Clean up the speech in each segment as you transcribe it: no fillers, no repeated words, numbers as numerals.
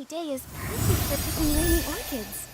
day is perfect for picking rainy orchids.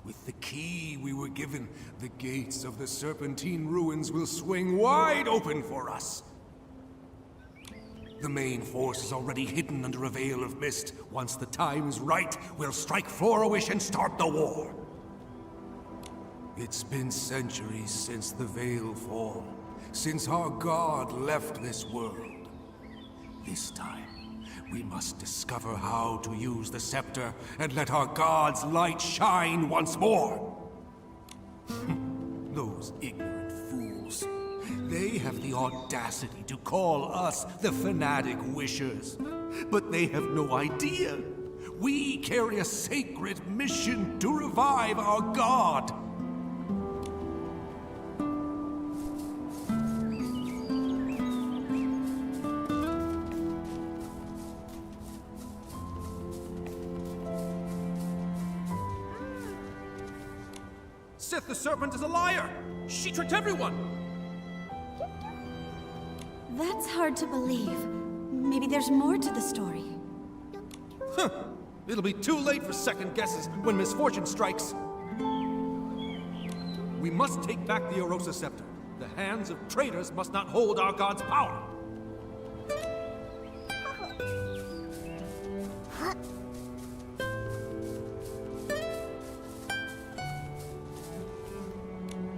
With the key we were given, the gates of the Serpentine ruins will swing wide open for us. The main force is already hidden under a veil of mist. Once the time is right, we'll strike Flora-Wish and start the war. It's been centuries since the Veil fall, since our god left this world. This time, we must discover how to use the scepter and let our god's light shine once more. Those ignorant fools. They have the audacity to call us the Fanatic Wishers. But they have no idea. We carry a sacred mission to revive our god. Sith the Serpent is a liar! She tricked everyone! That's hard to believe. Maybe there's more to the story. Huh. It'll be too late for second guesses when misfortune strikes. We must take back the Arosa Scepter. The hands of traitors must not hold our god's power.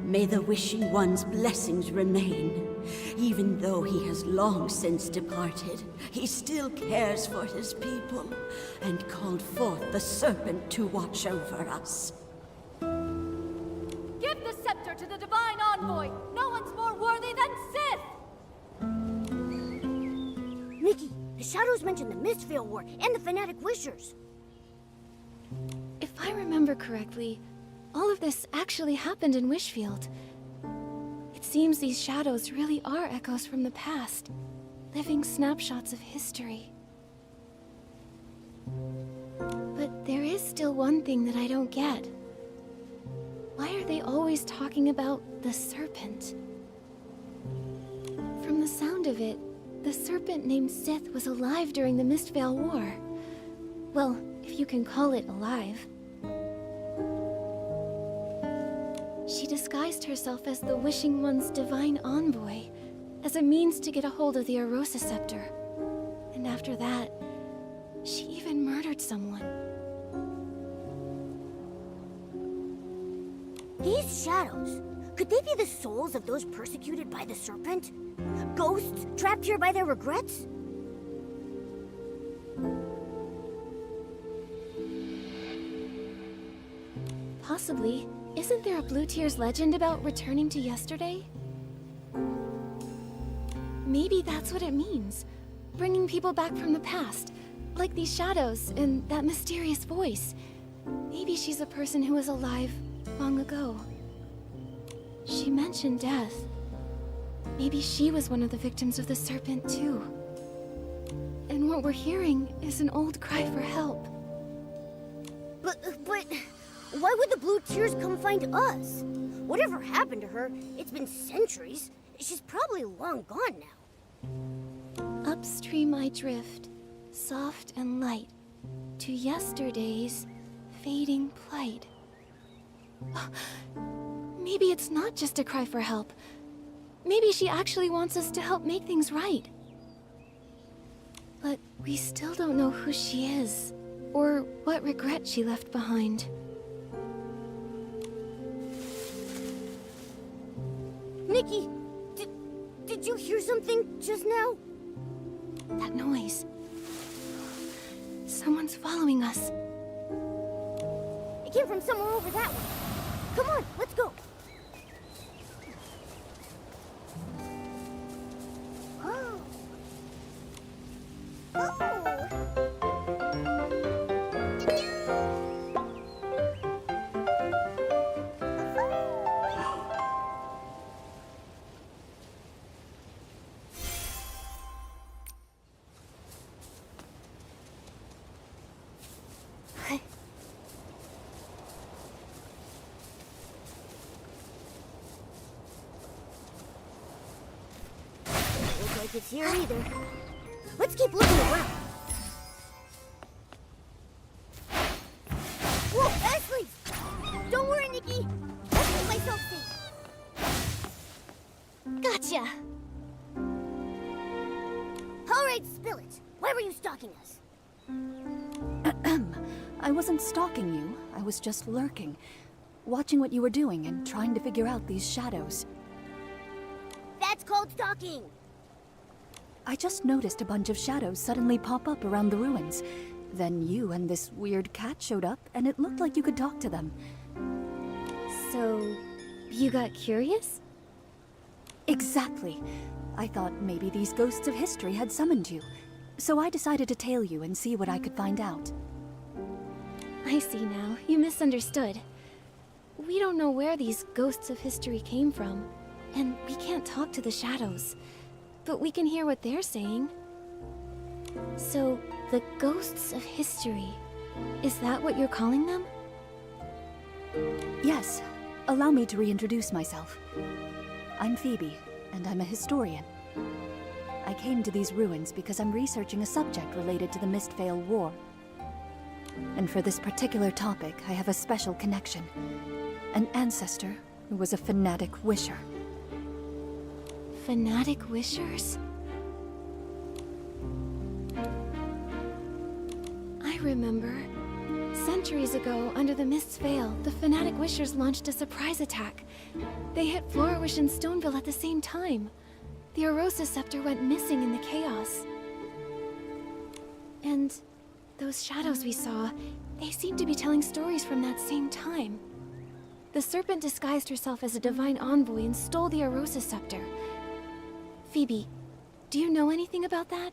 May the Wishing One's blessings remain. Even though he has long since departed, he still cares for his people and called forth the Serpent to watch over us. Give the scepter to the Divine Envoy! No one's more worthy than Sith! NIkki, the Shadows mentioned the Mistveil War and the Fanatic Wishers. If I remember correctly, all of this actually happened in Wishfield. It seems these shadows really are echoes from the past, living snapshots of history. But there is still one thing that I don't get. Why are they always talking about the Serpent? From the sound of it, the Serpent named Sith was alive during the Mistveil War. Well, if you can call it alive. She disguised herself as the Wishing One's divine envoy, as a means to get a hold of the Arosa Scepter. And after that, she even murdered someone. These shadows, could they be the souls of those persecuted by the Serpent? Ghosts trapped here by their regrets? Possibly. Isn't there a Blue Tears legend about returning to yesterday? Maybe that's what it means. Bringing people back from the past. Like these shadows and that mysterious voice. Maybe she's a person who was alive long ago. She mentioned death. Maybe she was one of the victims of the Serpent too. And what we're hearing is an old cry for help. But why would the Blue Tears come find us? Whatever happened to her, it's been centuries. She's probably long gone now. Upstream I drift, soft and light, to yesterday's fading plight. Maybe it's not just a cry for help. Maybe she actually wants us to help make things right. But we still don't know who she is, or what regret she left behind. Nikki, did you hear something just now? That noise. Someone's following us. It came from somewhere over that way. Come on, let's go. Oh. Doesn't look like it's here either. Let's keep looking around. Whoa, Ashley! Don't worry, Nikki. I'll keep myself safe. Gotcha! All right, spill it. Why were you stalking us? I wasn't stalking you. I was just lurking, watching what you were doing and trying to figure out these shadows. That's called stalking. I just noticed a bunch of shadows suddenly pop up around the ruins. Then you and this weird cat showed up, and it looked like you could talk to them. So, you got curious? Exactly. I thought maybe these ghosts of history had summoned you. So I decided to tail you and see what I could find out. I see now. You misunderstood. We don't know where these ghosts of history came from, and we can't talk to the shadows. But we can hear what they're saying. So, the ghosts of history, is that what you're calling them? Yes. Allow me to reintroduce myself. I'm Phoebe, and I'm a historian. I came to these ruins because I'm researching a subject related to the Mistveil War. And for this particular topic, I have a special connection. An ancestor who was a fanatic wisher. Fanatic wishers? I remember. Centuries ago, under the Mist's Veil, the fanatic wishers launched a surprise attack. They hit Florawish and Stoneville at the same time. The Arosa scepter went missing in the chaos. And those shadows we saw, they seemed to be telling stories from that same time. The serpent disguised herself as a divine envoy and stole the Arosa scepter. Phoebe, do you know anything about that?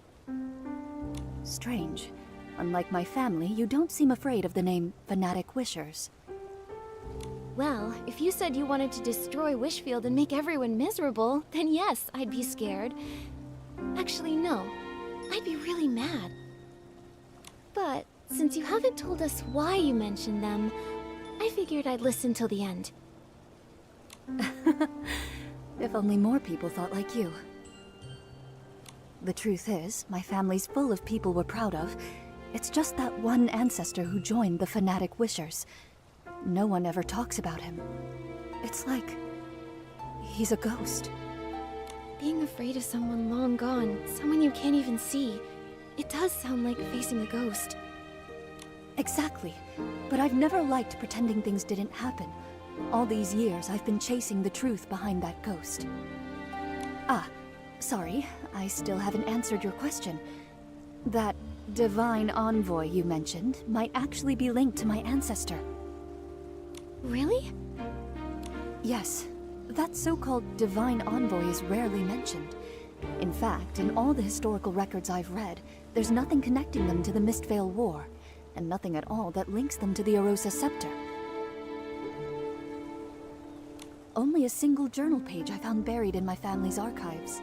Strange. Unlike my family, you don't seem afraid of the name Fanatic Wishers. Well, if you said you wanted to destroy Wishfield and make everyone miserable, then yes, I'd be scared. Actually, no. I'd be really mad. But since you haven't told us why you mentioned them, I figured I'd listen till the end. If only more people thought like you. The truth is, my family's full of people we're proud of. It's just that one ancestor who joined the Fanatic Wishers. No one ever talks about him. It's like he's a ghost. Being afraid of someone long gone, someone you can't even see, it does sound like facing a ghost. Exactly. But I've never liked pretending things didn't happen. All these years, I've been chasing the truth behind that ghost. Ah, sorry, I still haven't answered your question. That divine envoy you mentioned might actually be linked to my ancestor. Really? Yes. That so-called divine envoy is rarely mentioned. In fact, in all the historical records I've read, there's nothing connecting them to the Mistveil War, and nothing at all that links them to the Arosa scepter. Only a single journal page I found buried in my family's archives.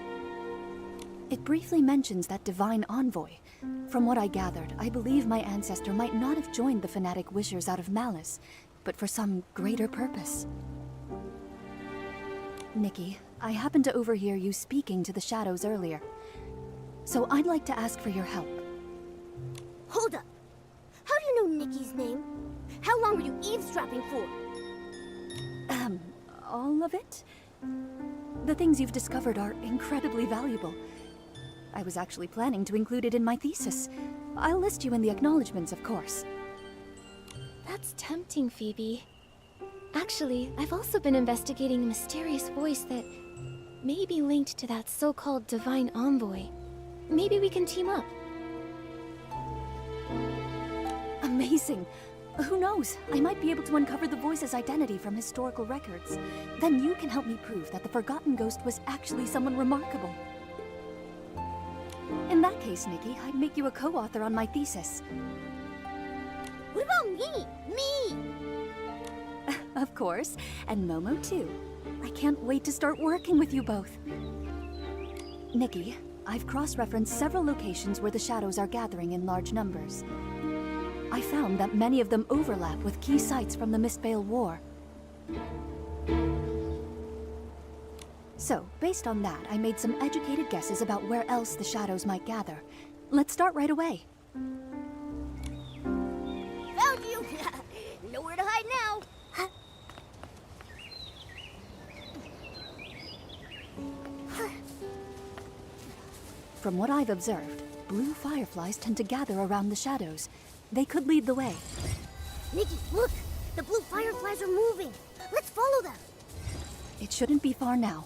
It briefly mentions that divine envoy. From what I gathered, I believe my ancestor might not have joined the Fanatic Wishers out of malice, but for some greater purpose. Nikki, I happened to overhear you speaking to the shadows earlier. So I'd like to ask for your help. Hold up. How do you know Nikki's name? How long were you eavesdropping for? All of it? The things you've discovered are incredibly valuable. I was actually planning to include it in my thesis. I'll list you in the acknowledgements, of course. That's tempting, Phoebe. Actually, I've also been investigating a mysterious voice that may be linked to that so-called Divine Envoy. Maybe we can team up. Amazing. Who knows? I might be able to uncover the voice's identity from historical records. Then you can help me prove that the Forgotten Ghost was actually someone remarkable. In that case, Nikki, I'd make you a co-author on my thesis. What about me? Me! Of course, and Momo too. I can't wait to start working with you both. Nikki, I've cross-referenced several locations where the shadows are gathering in large numbers. I found that many of them overlap with key sites from the Mistveil War. So, based on that, I made some educated guesses about where else the shadows might gather. Let's start right away. Found you! Nowhere to hide now. From what I've observed, blue fireflies tend to gather around the shadows. They could lead the way. Nikki, look! The blue fireflies are moving. Let's follow them. It shouldn't be far now.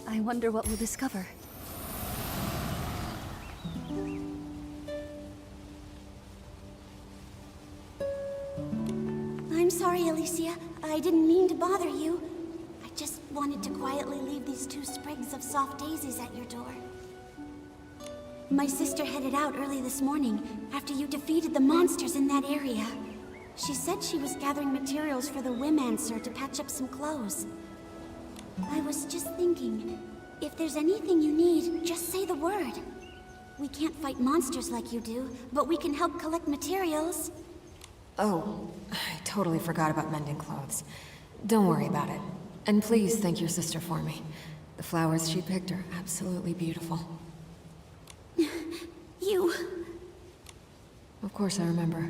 I wonder what we'll discover. I'm sorry, Alicia. I didn't mean to bother you. I just wanted to quietly leave these 2 sprigs of soft daisies at your door. My sister headed out early this morning, after you defeated the monsters in that area. She said she was gathering materials for the Wimancer to patch up some clothes. I was just thinking, if there's anything you need, just say the word. We can't fight monsters like you do, but we can help collect materials. Oh, I totally forgot about mending clothes. Don't worry about it. And please thank your sister for me. The flowers she picked are absolutely beautiful. You... Of course I remember.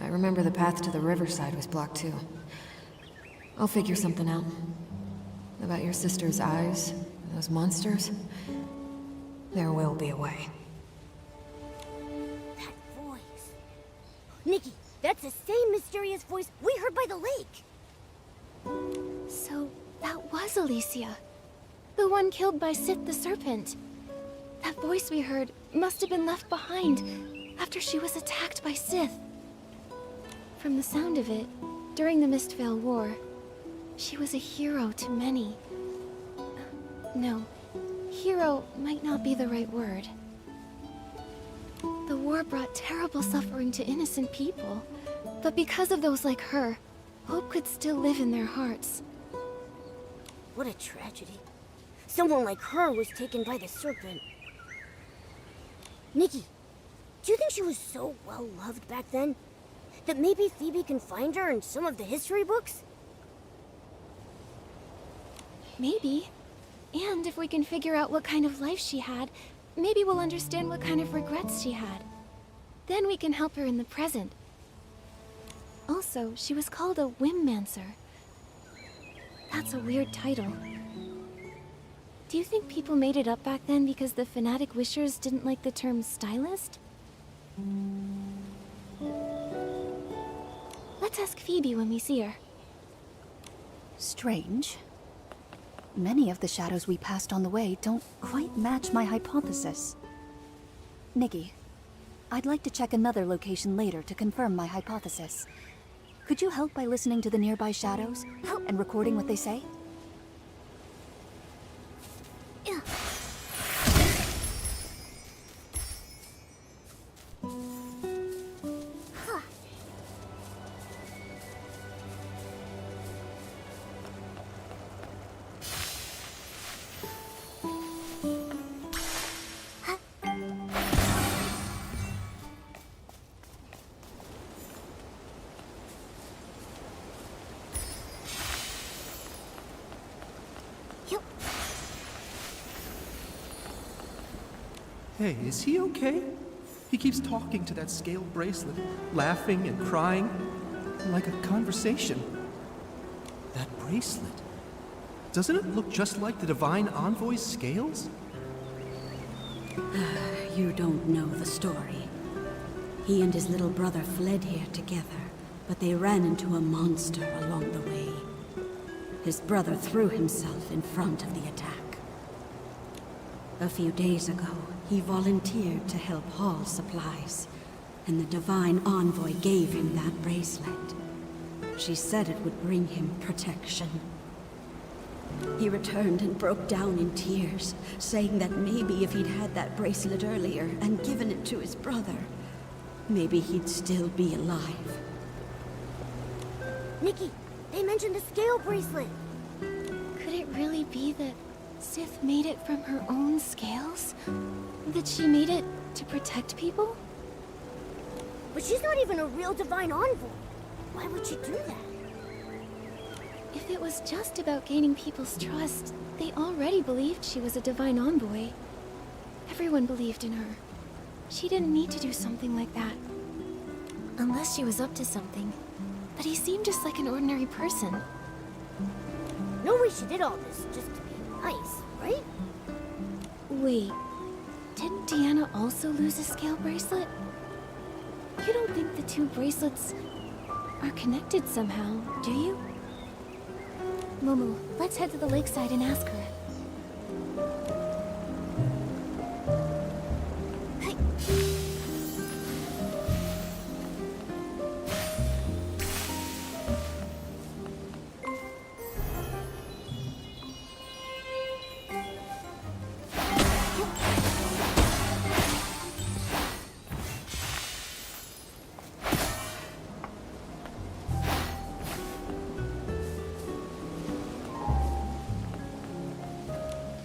I remember the path to the riverside was blocked too. I'll figure something out. About your sister's eyes, and those monsters. There will be a way. That voice. Nikki, that's the same mysterious voice we heard by the lake. So, that was Alicia. The one killed by Sith the Serpent. That voice we heard must have been left behind after she was attacked by Sith. From the sound of it, during the Mistveil War, she was a hero to many. No, hero might not be the right word. The war brought terrible suffering to innocent people, but because of those like her, hope could still live in their hearts. What a tragedy. Someone like her was taken by the Serpent. Nikki, do you think she was so well loved back then that maybe Phoebe can find her in some of the history books? Maybe. And if we can figure out what kind of life she had, maybe we'll understand what kind of regrets she had. Then we can help her in the present. Also, she was called a Wimancer. That's a weird title. Do you think people made it up back then because the fanatic wishers didn't like the term stylist? Let's ask Phoebe when we see her. Strange. Many of the shadows we passed on the way don't quite match my hypothesis. Nikki, I'd like to check another location later to confirm my hypothesis. Could you help by listening to the nearby shadows and recording what they say? Hey, is he okay? He keeps talking to that scale bracelet, laughing and crying, like a conversation. That bracelet, doesn't it look just like the Divine Envoy's scales? You don't know the story. He and his little brother fled here together, but they ran into a monster along the way. his brother threw himself in front of the attack. A few days ago, he volunteered to help haul supplies, and the Divine Envoy gave him that bracelet. She said it would bring him protection. He returned and broke down in tears, saying that maybe if he'd had that bracelet earlier and given it to his brother, maybe he'd still be alive. Nikki, they mentioned the scale bracelet. Could it really be that Sith made it from her own scales? That she made it to protect people? But she's not even a real Divine Envoy. Why would she do that? If it was just about gaining people's trust, they already believed she was a Divine Envoy. Everyone believed in her. She didn't need to do something like that. Unless she was up to something. But he seemed just like an ordinary person. No way she did all this just to be nice, right? Wait, didn't Deanna also lose a scale bracelet? You don't think the two bracelets are connected somehow, do you? Momo, let's head to the lakeside and ask her. Hey.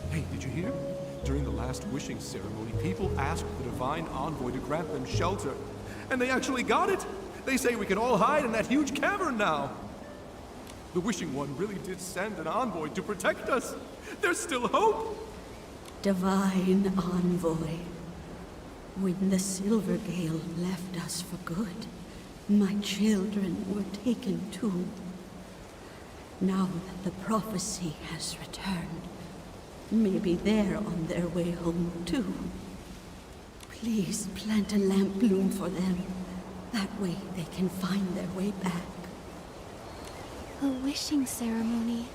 Hey, did you hear? During the last wishing ceremony, people asked the Divine Envoy to grant them shelter. And they actually got it! They say we can all hide in that huge cavern now! The Wishing One really did send an envoy to protect us! There's still hope! Divine Envoy, when the Silver Gale left us for good, my children were taken too. Now that the prophecy has returned, maybe they're on their way home too. Please plant a lamp bloom for them. That way they can find their way back. A wishing ceremony.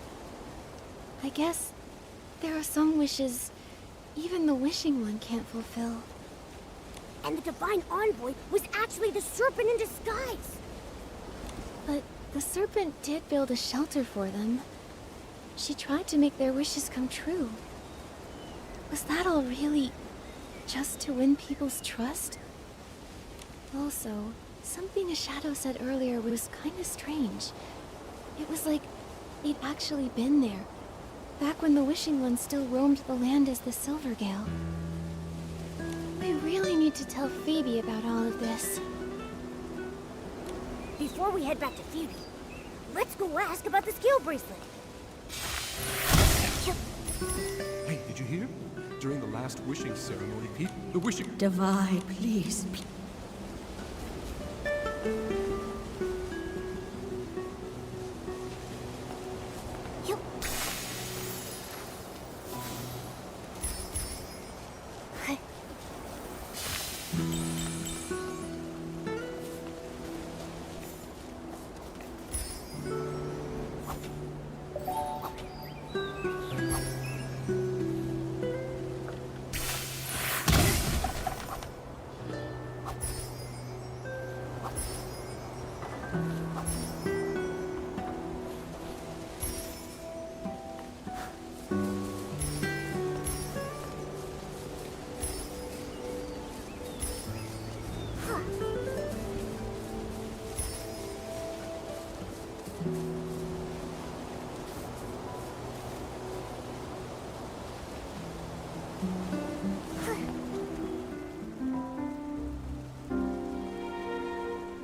I guess there are some wishes even the Wishing One can't fulfill. And the Divine Envoy was actually the serpent in disguise. But the serpent did build a shelter for them. She tried to make their wishes come true. Was that all really just to win people's trust? Also, something a shadow said earlier was kinda strange. It was like they'd actually been there, back when the Wishing One still roamed the land as the Silvergale. We really need to tell Phoebe about all of this. Before we head back to Phoebe, let's go ask about the scale bracelet. Hey, did you hear? During the last wishing ceremony, the wishing... Divine, please.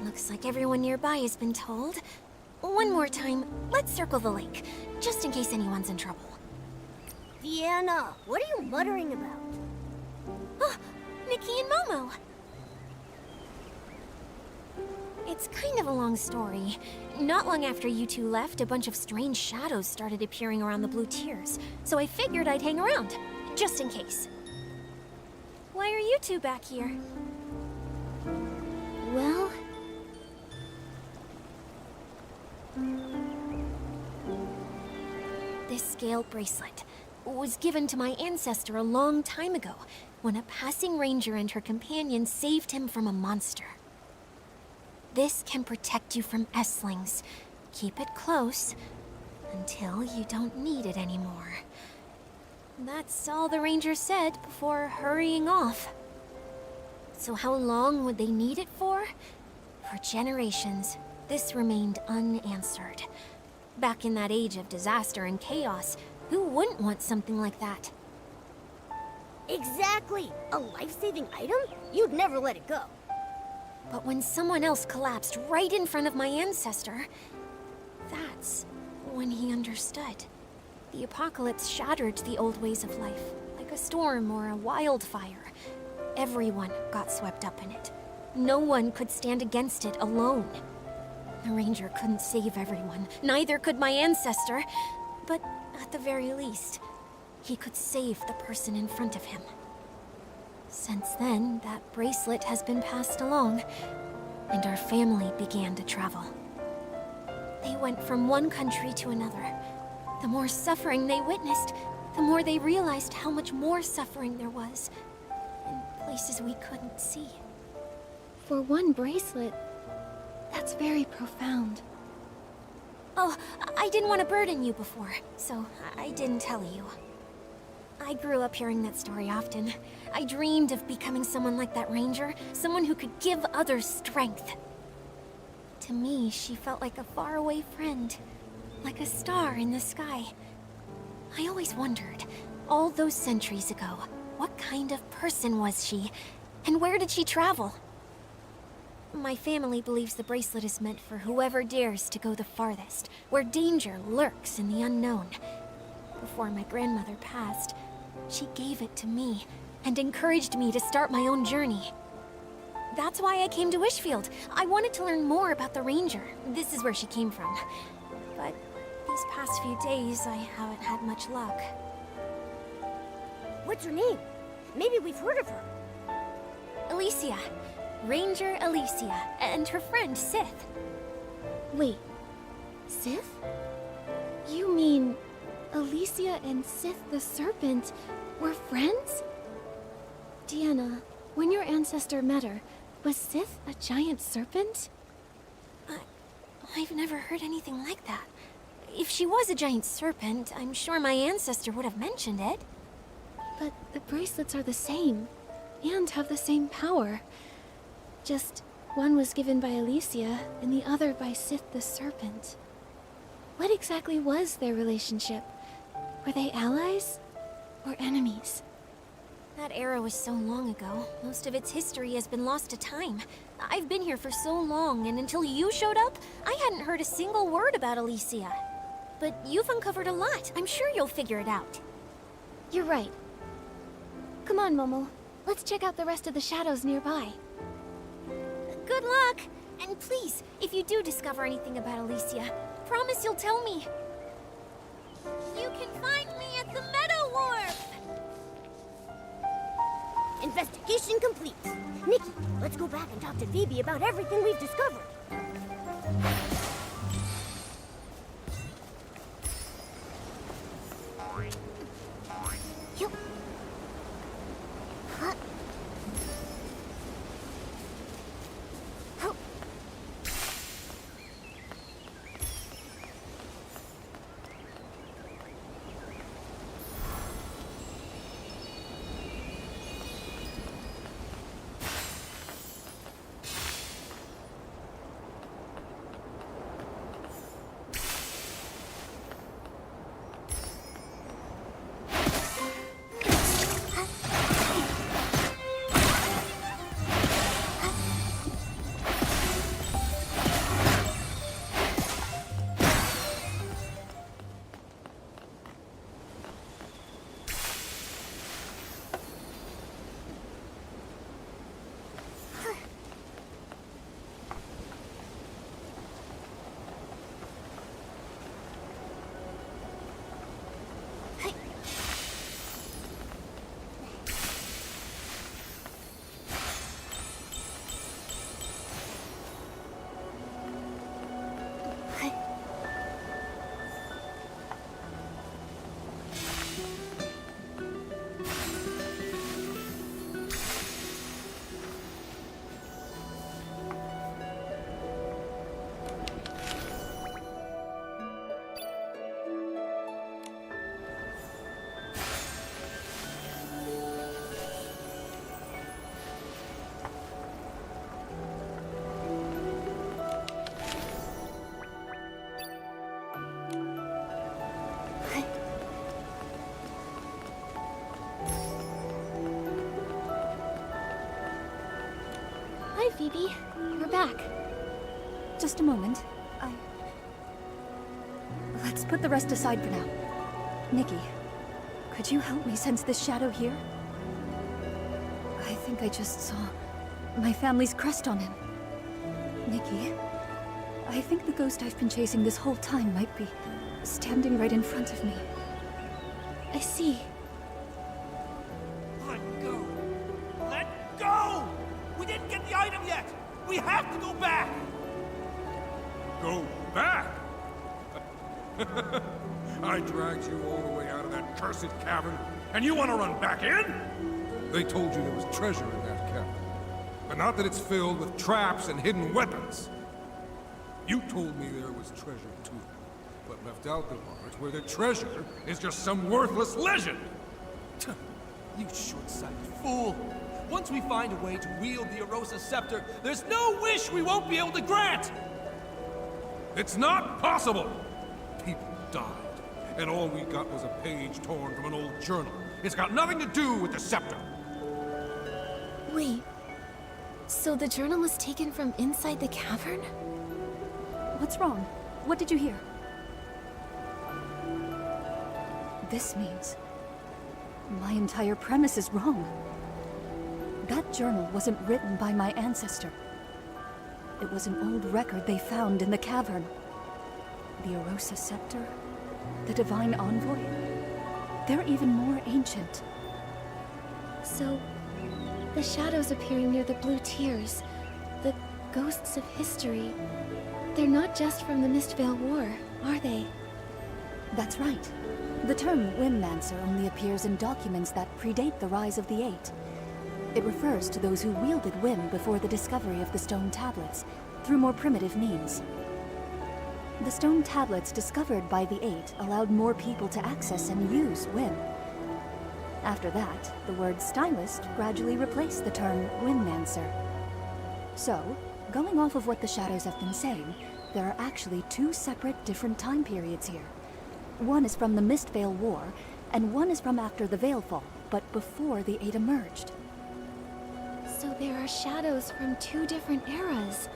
Looks like everyone nearby has been told. One more time, let's circle the lake, just in case anyone's in trouble. Vienna, what are you muttering about? Oh, Nikki and Momo! It's kind of a long story. Not long after you two left, a bunch of strange shadows started appearing around the Blue Tears, so I figured I'd hang around, just in case. Why are you two back here? Well... This scale bracelet was given to my ancestor a long time ago when a passing ranger and her companion saved him from a monster. This can protect you from Esslings. Keep it close until you don't need it anymore. That's all the ranger said before hurrying off. So how long would they need it for? For generations, this remained unanswered. Back in that age of disaster and chaos, who wouldn't want something like that? Exactly! A life-saving item? You'd never let it go. But when someone else collapsed right in front of my ancestor, that's when he understood. The apocalypse shattered the old ways of life, like a storm or a wildfire. Everyone got swept up in it. No one could stand against it alone. The ranger couldn't save everyone, neither could my ancestor, but at the very least, he could save the person in front of him. Since then, that bracelet has been passed along, and our family began to travel. They went from one country to another. The more suffering they witnessed, the more they realized how much more suffering there was, in places we couldn't see. For one bracelet, that's very profound. Oh, I didn't want to burden you before, so I didn't tell you. I grew up hearing that story often. I dreamed of becoming someone like that ranger, someone who could give others strength. To me, she felt like a faraway friend, like a star in the sky. I always wondered, all those centuries ago, what kind of person was she, and where did she travel? My family believes the bracelet is meant for whoever dares to go the farthest, where danger lurks in the unknown. Before my grandmother passed, she gave it to me and encouraged me to start my own journey. That's why I came to Wishfield. I wanted to learn more about the ranger. This is where she came from. But these past few days, I haven't had much luck. What's her name? Maybe we've heard of her. Alicia. Ranger Alicia, and her friend Sith. Wait, Sith? You mean Alicia and Sith the Serpent were friends? Deanna, when your ancestor met her, was Sith a giant serpent? I've never heard anything like that. If she was a giant serpent, I'm sure my ancestor would have mentioned it. But the bracelets are the same, and have the same power. Just one was given by Alicia, and the other by Sith the Serpent. What exactly was their relationship? Were they allies or enemies? That era was so long ago. Most of its history has been lost to time. I've been here for so long, and until you showed up, I hadn't heard a single word about Alicia. But you've uncovered a lot. I'm sure you'll figure it out. You're right. Come on, Momo. Let's check out the rest of the shadows nearby. Good luck! And please, if you do discover anything about Alicia, promise you'll tell me. You can find me at the Meadow Wharf! Investigation complete. Nikki, let's go back and talk to Phoebe about everything we've discovered. Yup. Huh? Oh. Phoebe. We're back. Just a moment. Let's put the rest aside for now. Nikki, could you help me sense this shadow here? I think I just saw my family's crest on him. Nikki, I think the ghost I've been chasing this whole time might be standing right in front of me. I see. Let go! Let go! We didn't get the item yet! We have to go back! Go back? I dragged you all the way out of that cursed cavern, and you want to run back in? They told you there was treasure in that cavern. But not that it's filled with traps and hidden weapons. You told me there was treasure too, but left out the part where the treasure is just some worthless legend. You short-sighted fool! Once we find a way to wield the Arosa Scepter, there's no wish we won't be able to grant! It's not possible! People died, and all we got was a page torn from an old journal. It's got nothing to do with the scepter! Wait. So the journal was taken from inside the cavern? What's wrong? What did you hear? This means my entire premise is wrong. That journal wasn't written by my ancestor. It was an old record they found in the cavern. The Arosa Scepter? The Divine Envoy? They're even more ancient. So, the shadows appearing near the blue tears, the ghosts of history, they're not just from the Mistvale War, are they? That's right. The term Wimmancer only appears in documents that predate the rise of the Eight. It refers to those who wielded Wim before the discovery of the stone tablets, through more primitive means. The stone tablets discovered by the Eight allowed more people to access and use Wim. After that, the word stylist gradually replaced the term Wimmancer. So, going off of what the shadows have been saying, there are actually two separate different time periods here. One is from the Mistvale War, and one is from after the Veilfall, but before the Eight emerged. So there are shadows from two different eras.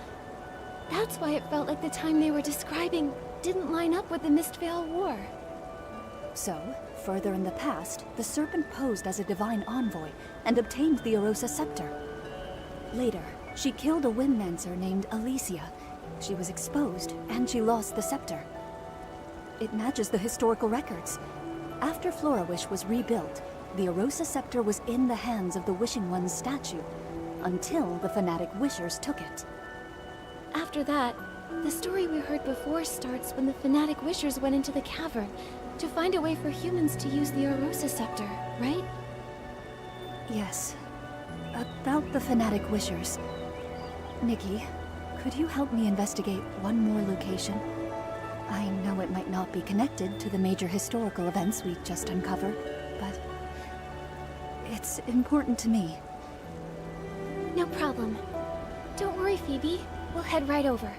That's why it felt like the time they were describing didn't line up with the Mistvale War. So, further in the past, the Serpent posed as a divine envoy and obtained the Arosa Scepter. Later, she killed a Wimmancer named Alicia. She was exposed, and she lost the scepter. It matches the historical records. After Florawish was rebuilt, the Arosa Scepter was in the hands of the Wishing One's statue, until the fanatic Wishers took it. After that, the story we heard before starts when the fanatic Wishers went into the cavern to find a way for humans to use the Arosa Scepter, right? Yes. About the fanatic Wishers. Nikki, could you help me investigate one more location? I know it might not be connected to the major historical events we just uncovered, but it's important to me. No problem. Don't worry, Phoebe. We'll head right over.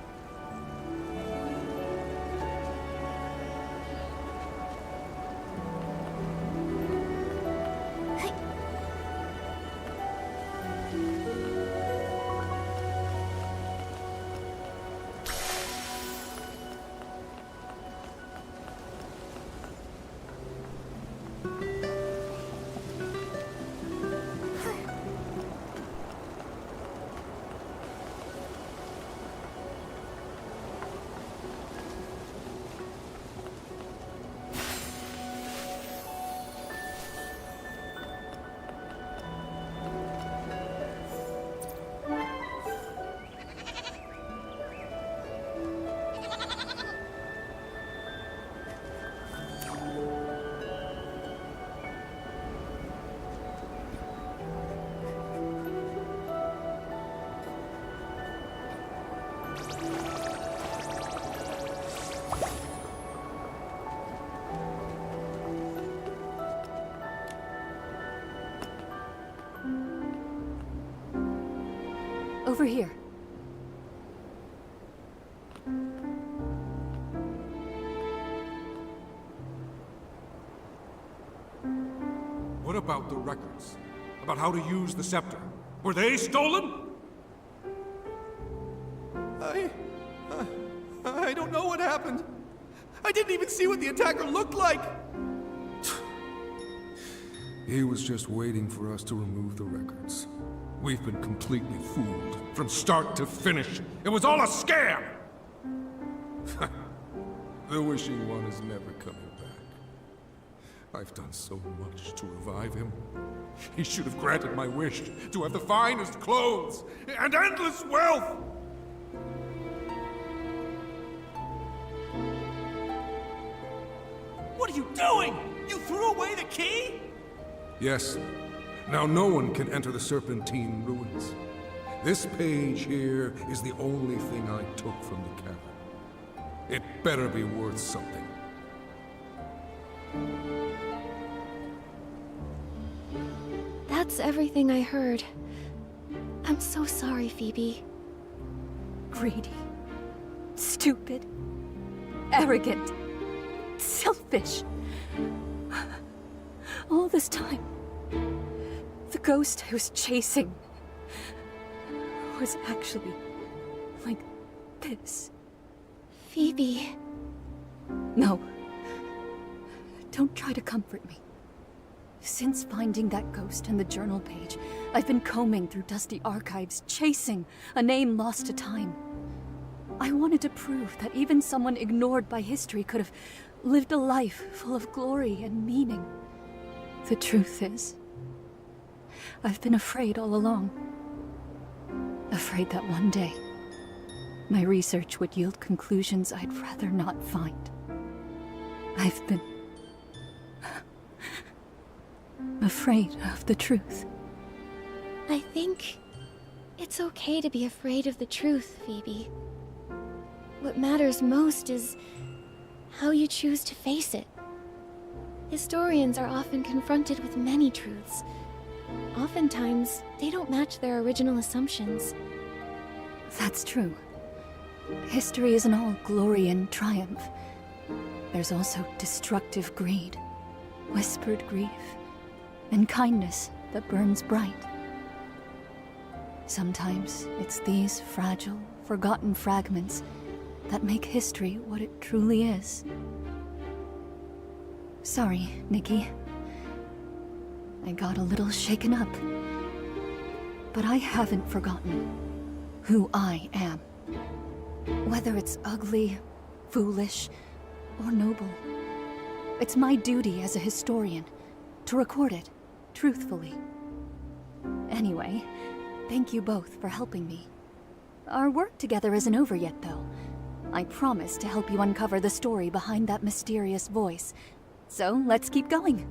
Over here. What about the records? About how to use the scepter? Were they stolen? happened. I didn't even see what the attacker looked like. He was just waiting for us to remove the records. We've been completely fooled, from start to finish. It was all a scam! The Wishing One is never coming back. I've done so much to revive him. He should have granted my wish to have the finest clothes and endless wealth! What are you doing? You threw away the key? Yes. Now no one can enter the Serpentine Ruins. This page here is the only thing I took from the cavern. It better be worth something. That's everything I heard. I'm so sorry, Phoebe. Greedy. Stupid. Arrogant. Selfish. All this time, the ghost I was chasing was actually like this. Phoebe. No. Don't try to comfort me. Since finding that ghost and the journal page, I've been combing through dusty archives, chasing a name lost to time. I wanted to prove that even someone ignored by history could have lived a life full of glory and meaning. The truth is, I've been afraid all along. Afraid that one day, my research would yield conclusions I'd rather not find. I've been afraid of the truth. I think it's okay to be afraid of the truth, Phoebe. What matters most is how you choose to face it. Historians are often confronted with many truths. Oftentimes, they don't match their original assumptions. That's true. History isn't all glory and triumph. There's also destructive greed, whispered grief, and kindness that burns bright. Sometimes it's these fragile, forgotten fragments that make history what it truly is. Sorry, Nikki. I got a little shaken up. But I haven't forgotten who I am. Whether it's ugly, foolish, or noble. It's my duty as a historian to record it truthfully. Anyway, thank you both for helping me. Our work together isn't over yet, though. I promise to help you uncover the story behind that mysterious voice. So, let's keep going.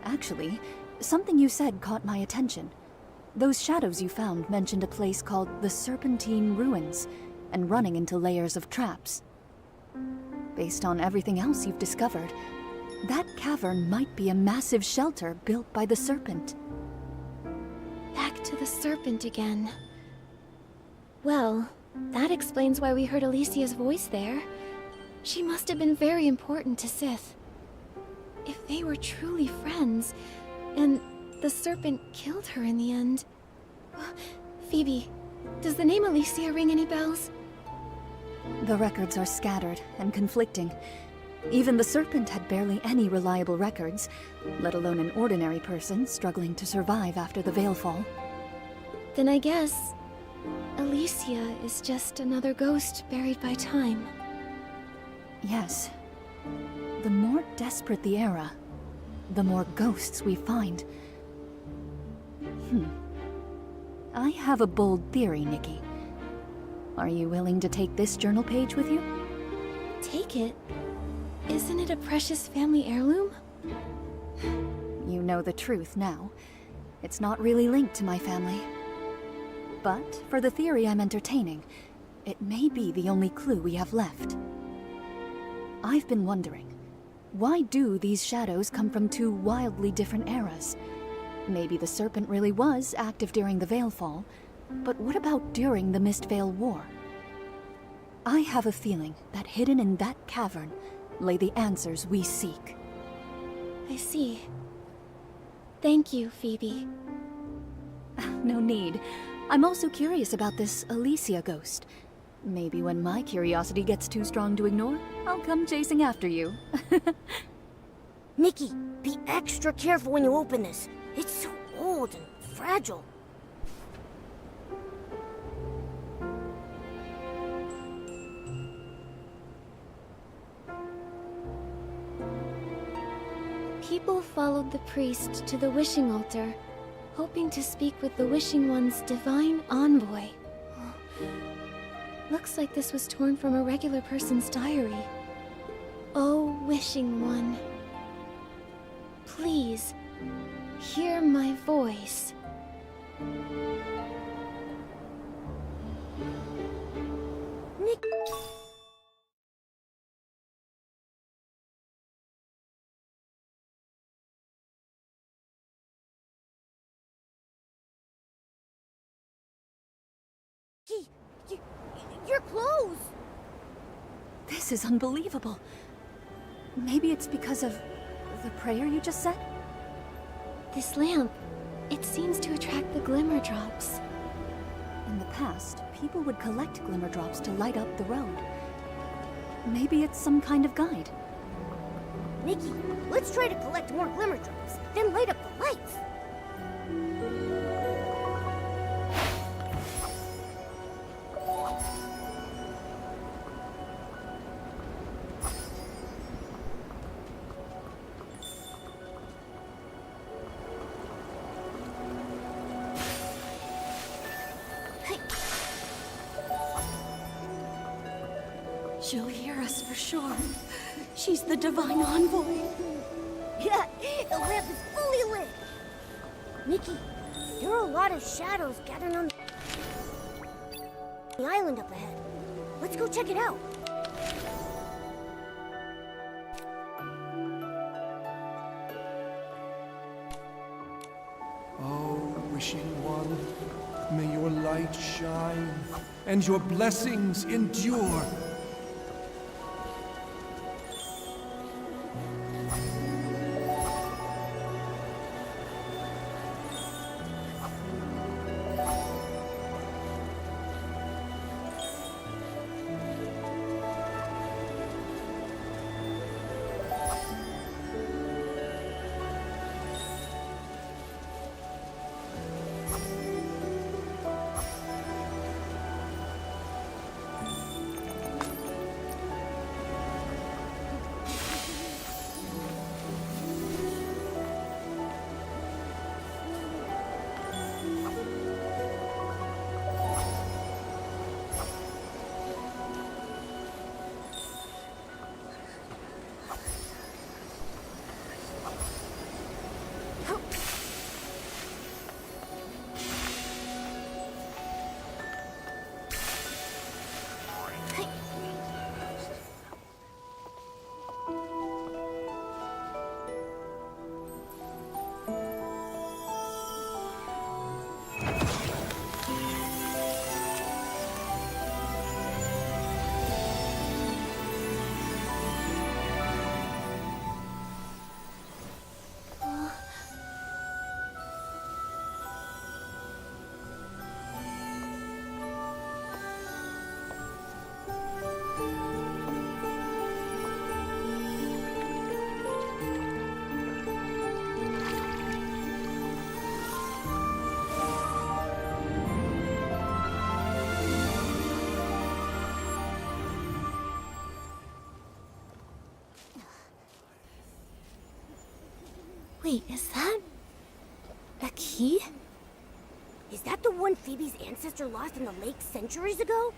Actually, something you said caught my attention. Those shadows you found mentioned a place called the Serpentine Ruins, and running into layers of traps. Based on everything else you've discovered, that cavern might be a massive shelter built by the Serpent. Back to the Serpent again. Well, that explains why we heard Alicia's voice there. She must have been very important to Sith. If they were truly friends, and the Serpent killed her in the end... Phoebe, does the name Alicia ring any bells? The records are scattered and conflicting. Even the Serpent had barely any reliable records, let alone an ordinary person struggling to survive after the Veilfall. Then I guess Alicia is just another ghost buried by time. Yes. The more desperate the era, the more ghosts we find. I have a bold theory, Nikki. Are you willing to take this journal page with you? Take it? Isn't it a precious family heirloom? You know the truth now. It's not really linked to my family. But for the theory I'm entertaining, it may be the only clue we have left. I've been wondering, why do these shadows come from two wildly different eras? Maybe the Serpent really was active during the Veilfall, but what about during the Mistveil War? I have a feeling that hidden in that cavern lay the answers we seek. I see. Thank you, Phoebe. No need. I'm also curious about this Alicia ghost. Maybe when my curiosity gets too strong to ignore, I'll come chasing after you. Nikki, be extra careful when you open this. It's so old and fragile. People followed the priest to the wishing altar, hoping to speak with the Wishing One's divine envoy. Looks like this was torn from a regular person's diary. Oh, Wishing One, please, hear my voice. Nick... Your clothes! This is unbelievable. Maybe it's because of the prayer you just said? This lamp, it seems to attract the glimmer drops. In the past, people would collect glimmer drops to light up the road. Maybe it's some kind of guide. Nikki, let's try to collect more glimmer drops, then light up the lights. She'll hear us for sure. She's the divine envoy. Yeah, the lamp is fully lit. Nikki, there are a lot of shadows gathering on the island up ahead. Let's go check it out. Oh, Wishing One, may your light shine and your blessings endure. Wait, is that a key? Is that the one Phoebe's ancestor lost in the lake centuries ago?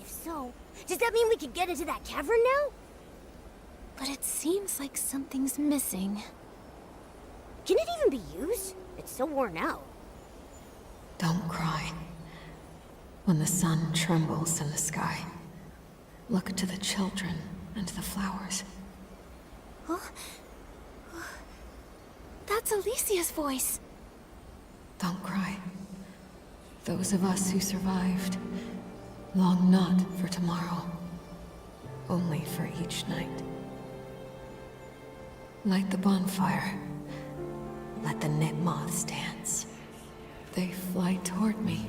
If so, does that mean we could get into that cavern now? But it seems like something's missing. Can it even be used? It's so worn out. Don't cry. When the sun trembles in the sky, look to the children and the flowers. Huh? That's Alicia's voice. Don't cry. Those of us who survived long not for tomorrow, only for each night. Light the bonfire. Let the knit moths dance. They fly toward me,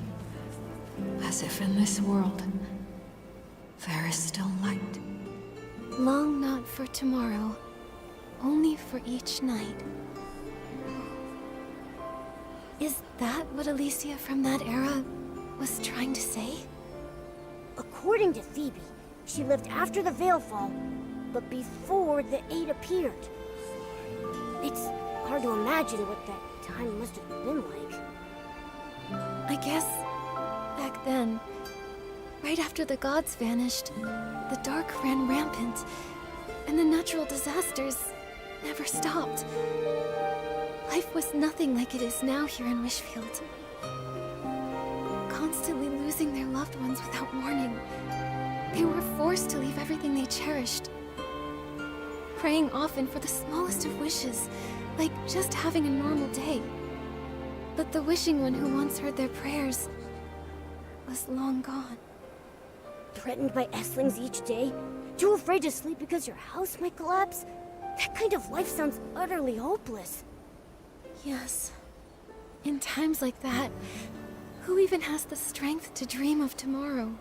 as if in this world There is still light. Long not for tomorrow, only for each night. Is that what Alicia from that era was trying to say? According to Phoebe, she lived after the Veilfall, but before the Eight appeared. It's hard to imagine what that time must have been like. I guess back then, right after the gods vanished, the dark ran rampant, and the natural disasters never stopped. Life was nothing like it is now here in Wishfield. Constantly losing their loved ones without warning, they were forced to leave everything they cherished. Praying often for the smallest of wishes, like just having a normal day. But the wishing one who once heard their prayers was long gone. Threatened by Esslings each day? Too afraid to sleep because your house might collapse? That kind of life sounds utterly hopeless. Yes. In times like that, who even has the strength to dream of tomorrow?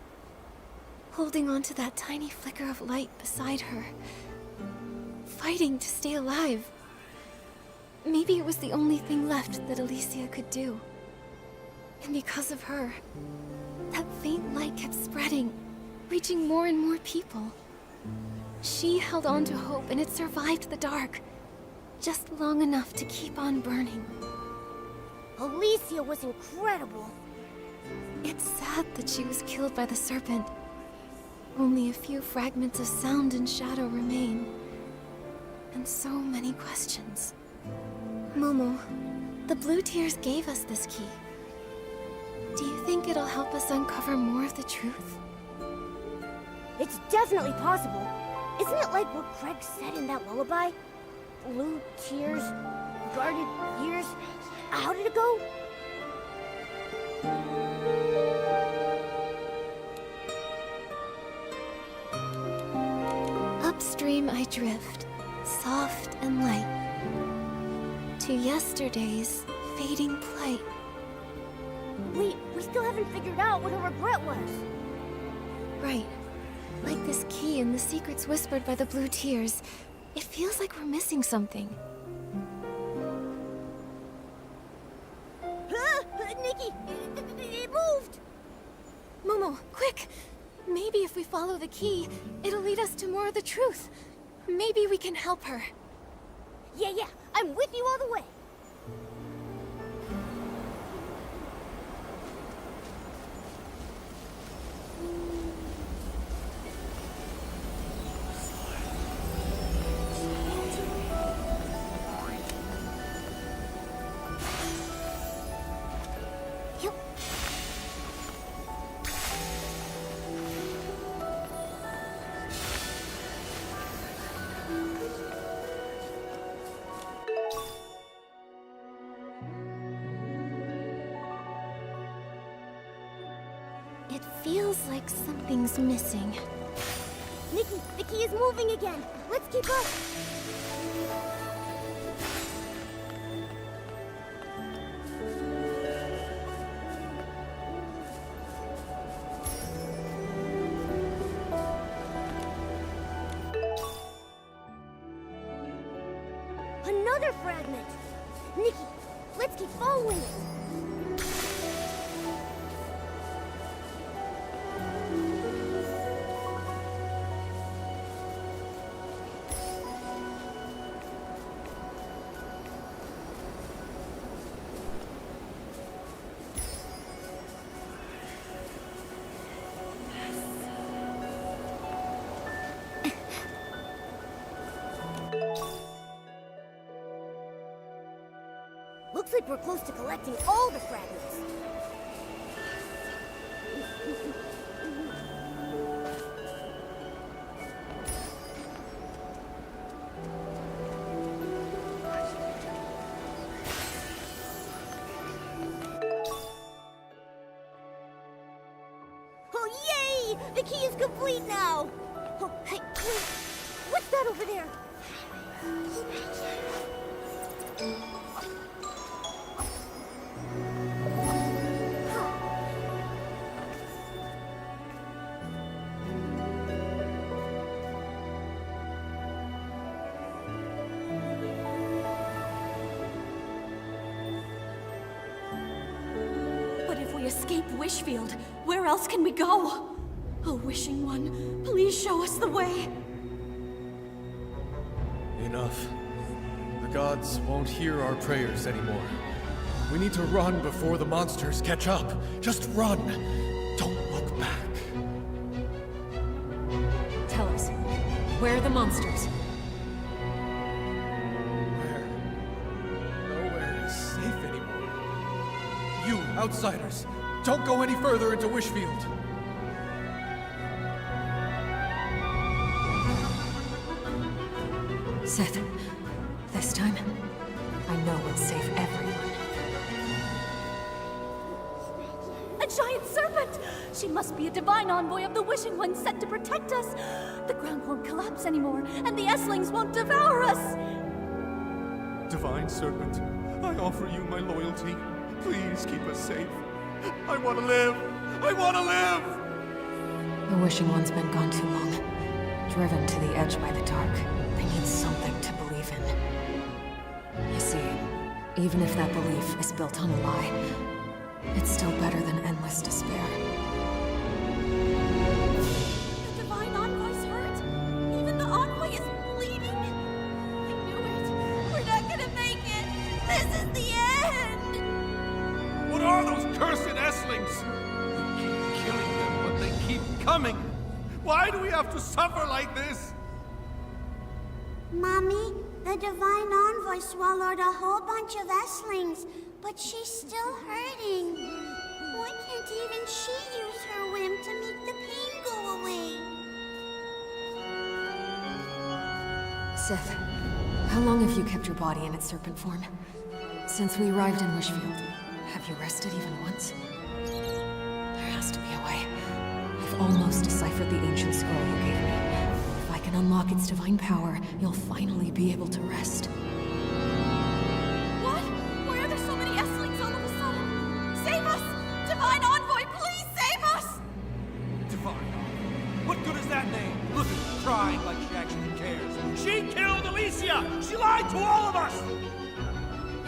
Holding on to that tiny flicker of light beside her. Fighting to stay alive. Maybe it was the only thing left that Alicia could do. And because of her, that faint light kept spreading, reaching more and more people. She held on to hope and it survived the dark, just long enough to keep on burning. Alicia was incredible. It's sad that she was killed by the serpent. Only a few fragments of sound and shadow remain. And so many questions. Momo, the Blue Tears gave us this key. Do you think it'll help us uncover more of the truth? It's definitely possible. Isn't it like what Craig said in that lullaby? Blue tears, guarded years. How did it go? Upstream I drift, soft and light, to yesterday's fading plight. Wait, we still haven't figured out what her regret was. Right. Like this key and the secrets whispered by the Blue Tears. It feels like we're missing something. Nikki, it moved! Momo, quick! Maybe if we follow the key, it'll lead us to more of the truth. Maybe we can help her. Yeah, I'm with you all the way. It feels like something's missing. Nikki, the key is moving again. Let's keep up. Another fragment. Nikki, let's keep following it. Looks like we're close to collecting all the fragments. Oh, yay! The key is complete now! Oh, hey, wait. What's that over there? escape Wishfield, where else can we go? Oh, Wishing One, please show us the way. Enough. The gods won't hear our prayers anymore. We need to run before the monsters catch up. Just run. Don't look back. Tell us, where are the monsters? Where? Nowhere is safe anymore. You, outsiders, don't go any further into Wishfield. Sith, this time, I know what's safe everyone. A giant serpent! She must be a divine envoy of the Wishing One sent to protect us. The ground won't collapse anymore, and the Esslings won't devour us. Divine Serpent, I offer you my loyalty. Please keep us safe. I want to live! I want to live! The Wishing One's been gone too long. Driven to the edge by the dark. They need something to believe in. You see, even if that belief is built on a lie, it's still better than endless despair. The divine envoy's hurt. Even the envoy is bleeding. I knew it. We're not gonna make it. This is the end. What are those cursed Esslings? We keep killing them, but they keep coming. Why do we have to suffer like this? Mommy, the divine envoy swallowed a whole bunch of Esslings, but she's still hurting. Why can't even she use her whim to make the pain go away? Sith, how long have you kept your body in its serpent form? Since we arrived in Wishfield, have you rested even once? There has to be a way. I've almost deciphered the ancient scroll you gave me. If I can unlock its divine power, you'll finally be able to rest. What? Why are there so many Esslings all of a sudden? Save us! Divine envoy, please save us! Divine. What good is that name? Look at her crying like she actually cares. She killed Alicia! She lied to all of us!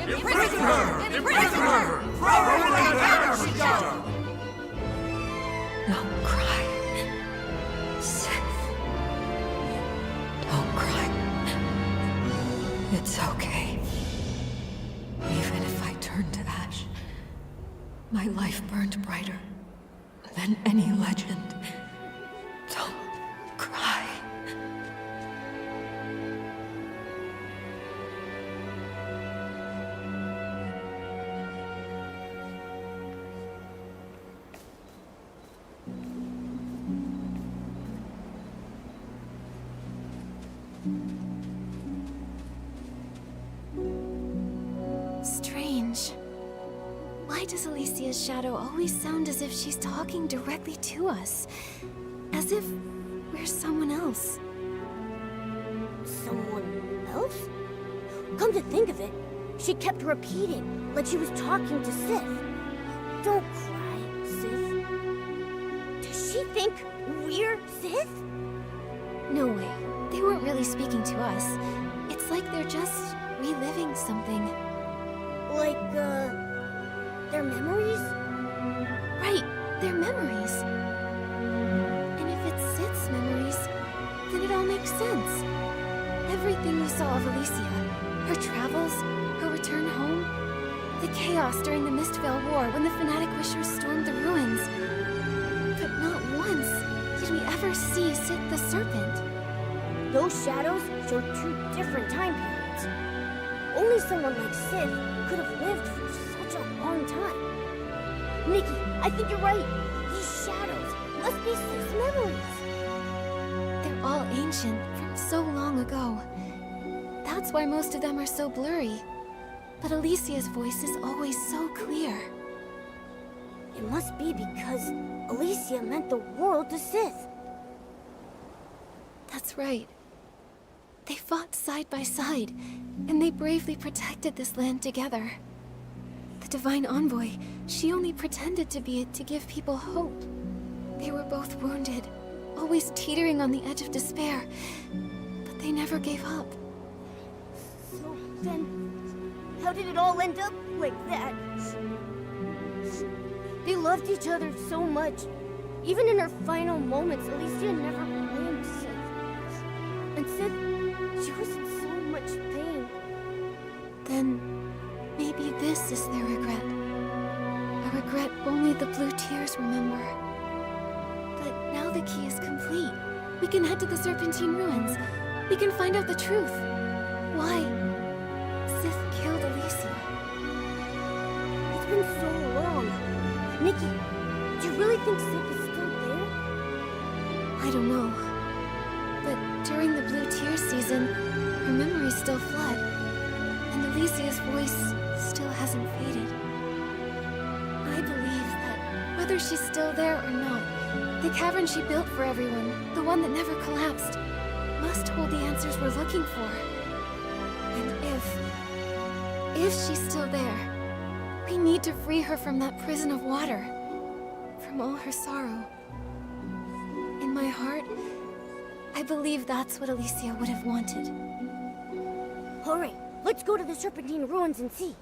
Imprison her! Imprison her! Throw her in the bear shadow! Don't cry. Sith. Don't cry. It's okay. Even if I turn to ash, my life burned brighter than any legend. Don't cry. Strange. Why does Alicia's shadow always sound as if she's talking directly to us? As if we're someone else. Someone else? Come to think of it, she kept repeating, like she was talking to Sith. Don't cry, Sith. Does she think we're Sith? No way. They weren't really speaking to us. It's like they're just reliving something. Like, their memories? Right, their memories. And if it's Sith's memories, then it all makes sense. Everything we saw of Alicia, her travels, her return home, the chaos during the Mistvale War when the Fanatic Wishers stormed the ruins. But not once did we ever see Sith the Serpent. Those shadows show two different time periods. Only someone like Sith could have lived for such a long time. Nikki, I think you're right. These shadows must be Sith's memories. They're all ancient, from so long ago. That's why most of them are so blurry. But Alicia's voice is always so clear. It must be because Alicia meant the world to Sith. That's right. They fought side by side, and they bravely protected this land together. The Divine Envoy, she only pretended to be it to give people hope. They were both wounded, always teetering on the edge of despair, but they never gave up. So then, how did it all end up like that? They loved each other so much. Even in her final moments, Alicia never blamed Sith. And Sith, she was in so much pain. Then maybe this is their regret. A regret only the blue tears remember. But now the key is complete. We can head to the Serpentine Ruins. We can find out the truth. Why Sith killed Alicia. It's been so long. Nikki, do you really think Sith is still there? I don't know. But during the Blue Tears season, her memories still flood. And Alicia's voice still hasn't faded. I believe that whether she's still there or not, the cavern she built for everyone, the one that never collapsed, must hold the answers we're looking for. And if she's still there, we need to free her from that prison of water, from all her sorrow. In my heart, I believe that's what Alicia would have wanted. Alright, let's go to the Serpentine Ruins and see.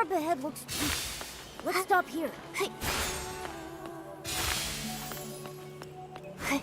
up ahead looks... Let's stop here. Hey. Hey.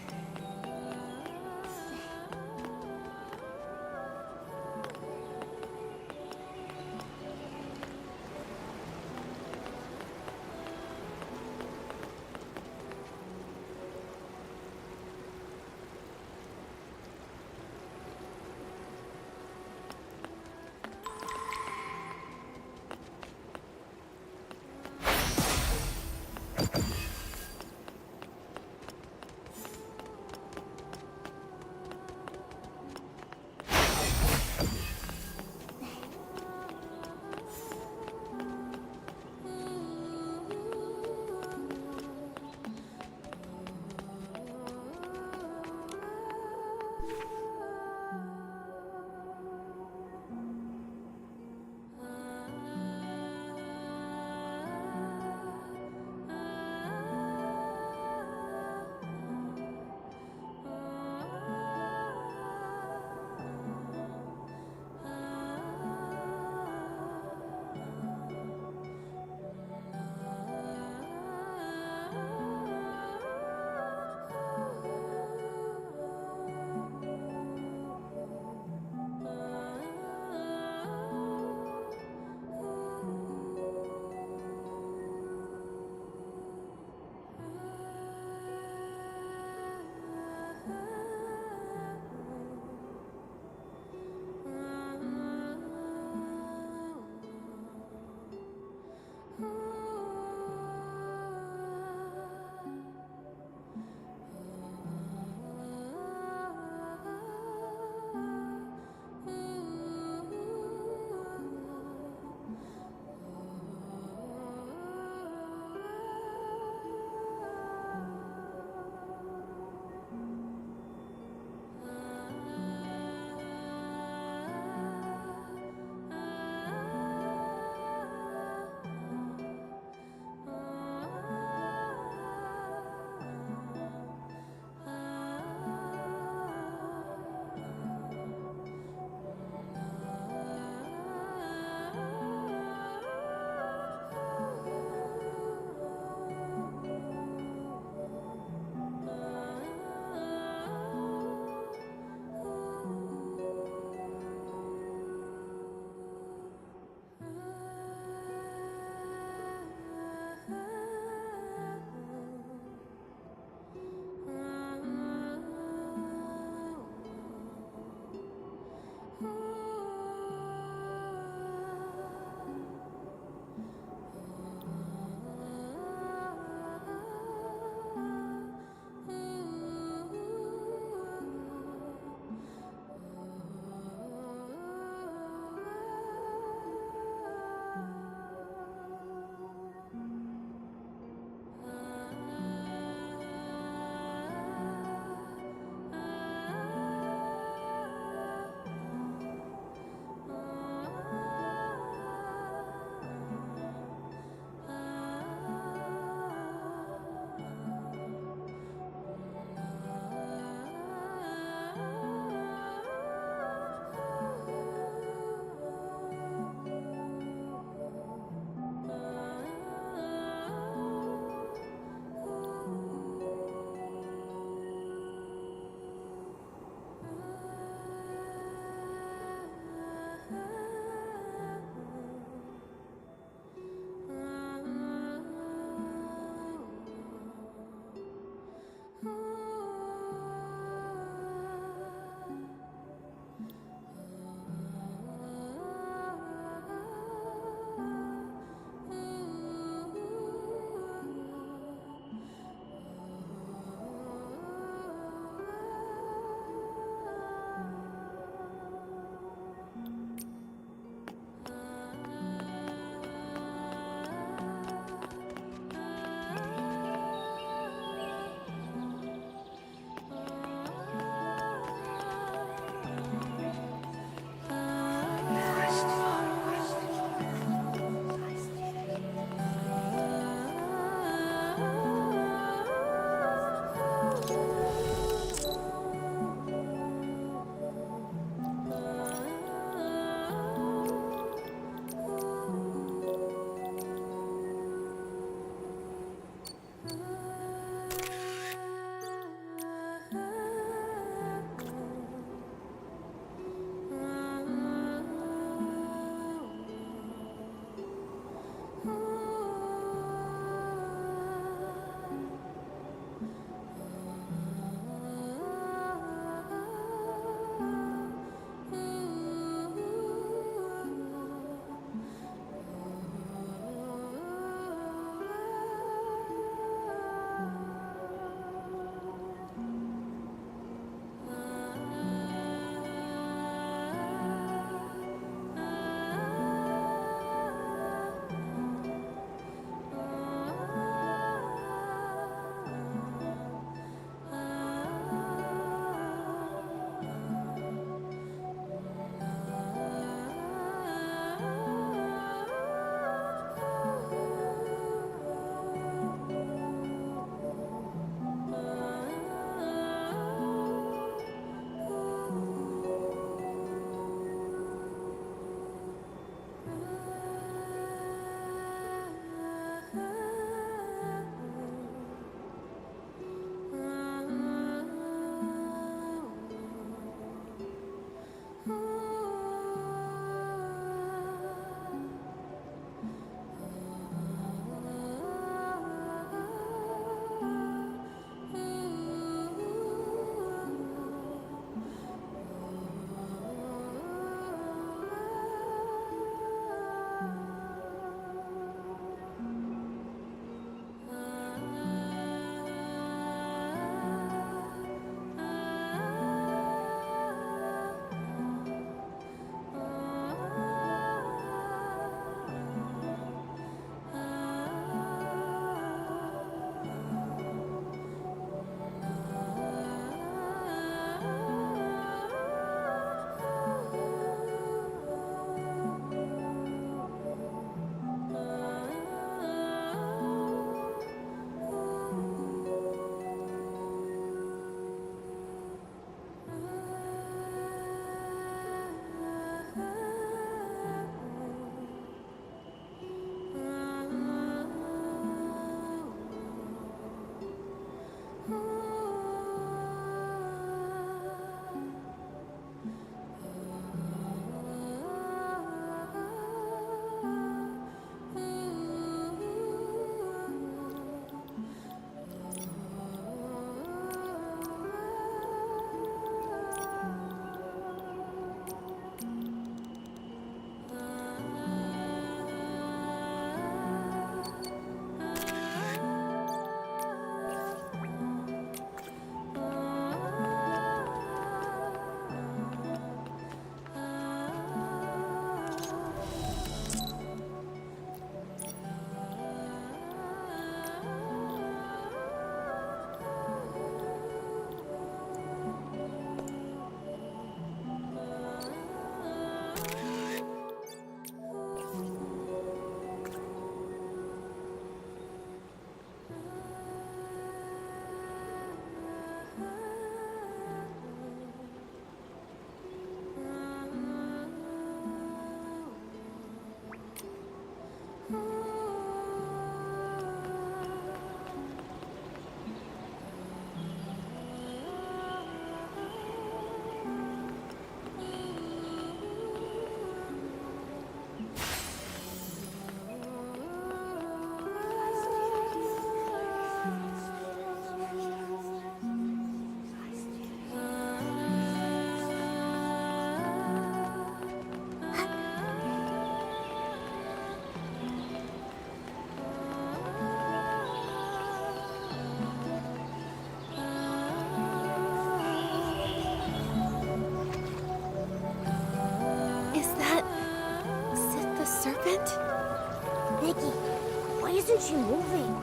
isn't she moving?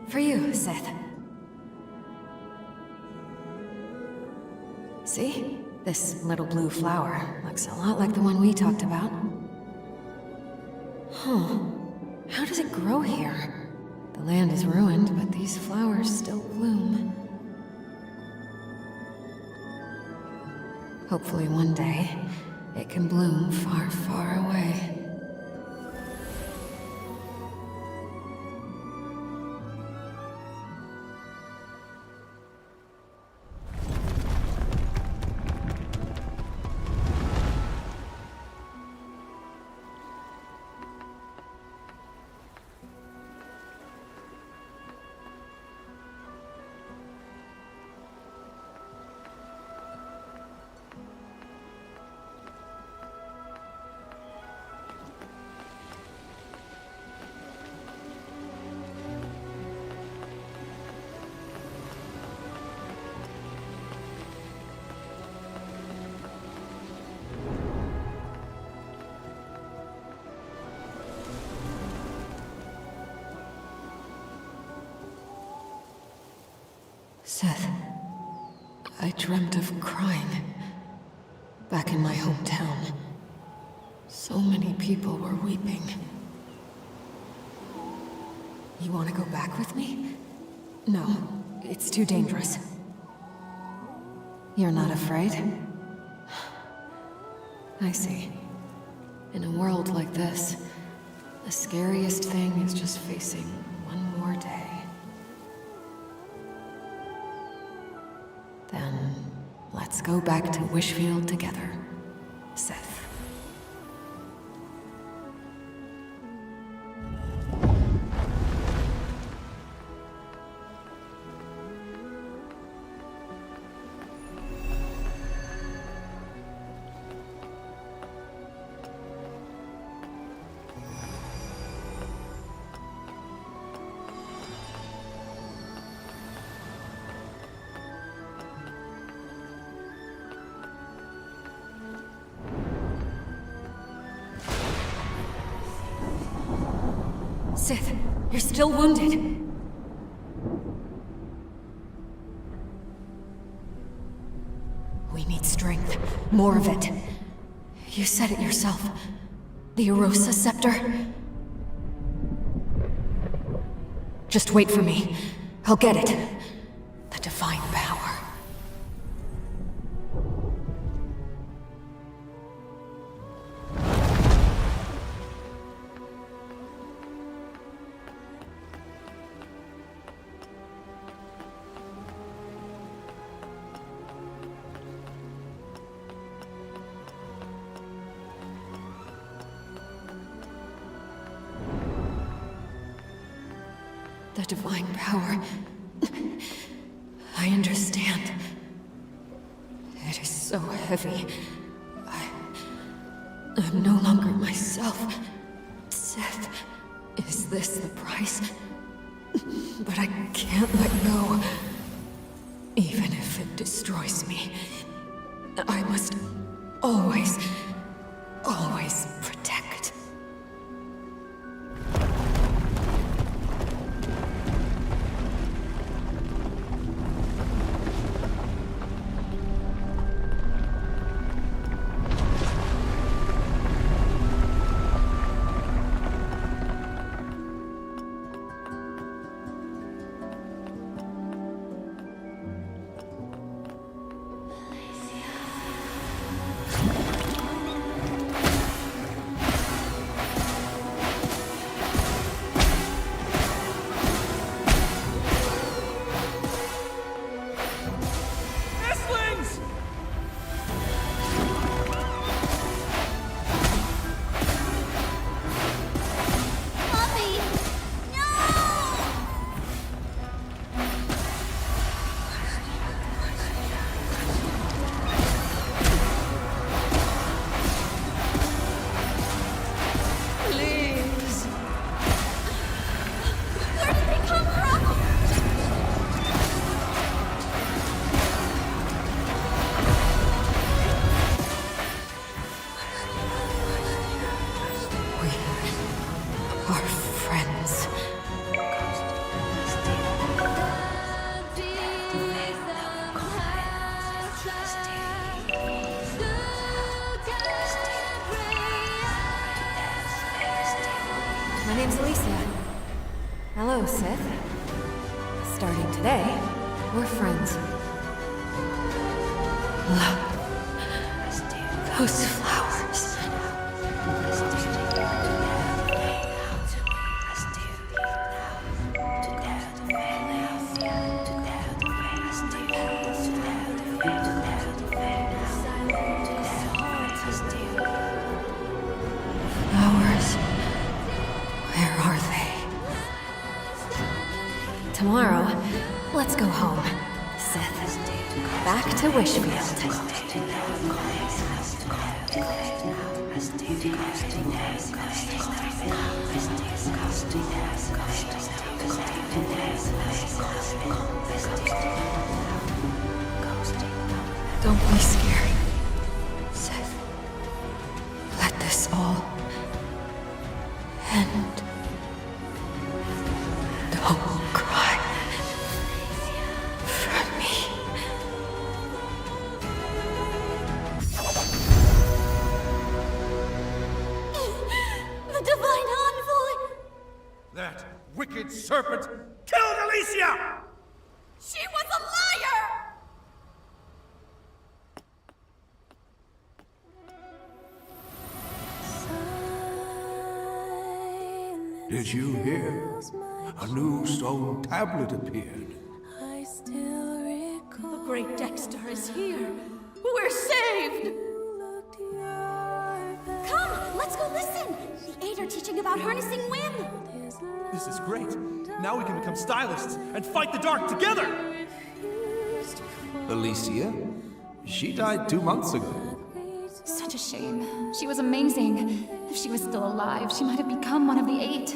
For you, Seth. See? This little blue flower looks a lot like the one we talked about. Huh. How does it grow here? The land is ruined, but these flowers still bloom. Hopefully one day, it can bloom far, far away. Seth, I dreamt of crying. Back in my hometown. So many people were weeping. You want to go back with me? No, it's too dangerous. You're not afraid? I see. In a world like this, the scariest thing is just facing one more day. Then, let's go back to Wishfield together, Seth. Sith, you're still wounded. We need strength. More of it. You said it yourself. The Erosa Scepter. Just wait for me. I'll get it. The divine power. The divine power. I understand. heavy. I'm no longer myself. Seth, is this the price? But I can't let go. Even if it destroys me, I must always protect. My name's Alicia. Hello, Sith. Starting today, we're friends. Look. Those flowers. Flowers. Where are they? Tomorrow, let's go home, Sith. Back to Wishfield. Don't be scared, Sith. Let this all end. Don't cry for me. The Divine Envoy! That wicked serpent killed Alicia! She was a liar! Did you hear? A new stone tablet appeared. The great Dexter is here. We're saved! Come, let's go listen! The Eight are teaching about harnessing wind! This is great. Now we can become stylists and fight the dark together! Alicia? She died 2 months ago. Such a shame. She was amazing. If she was still alive, she might have become one of the Eight.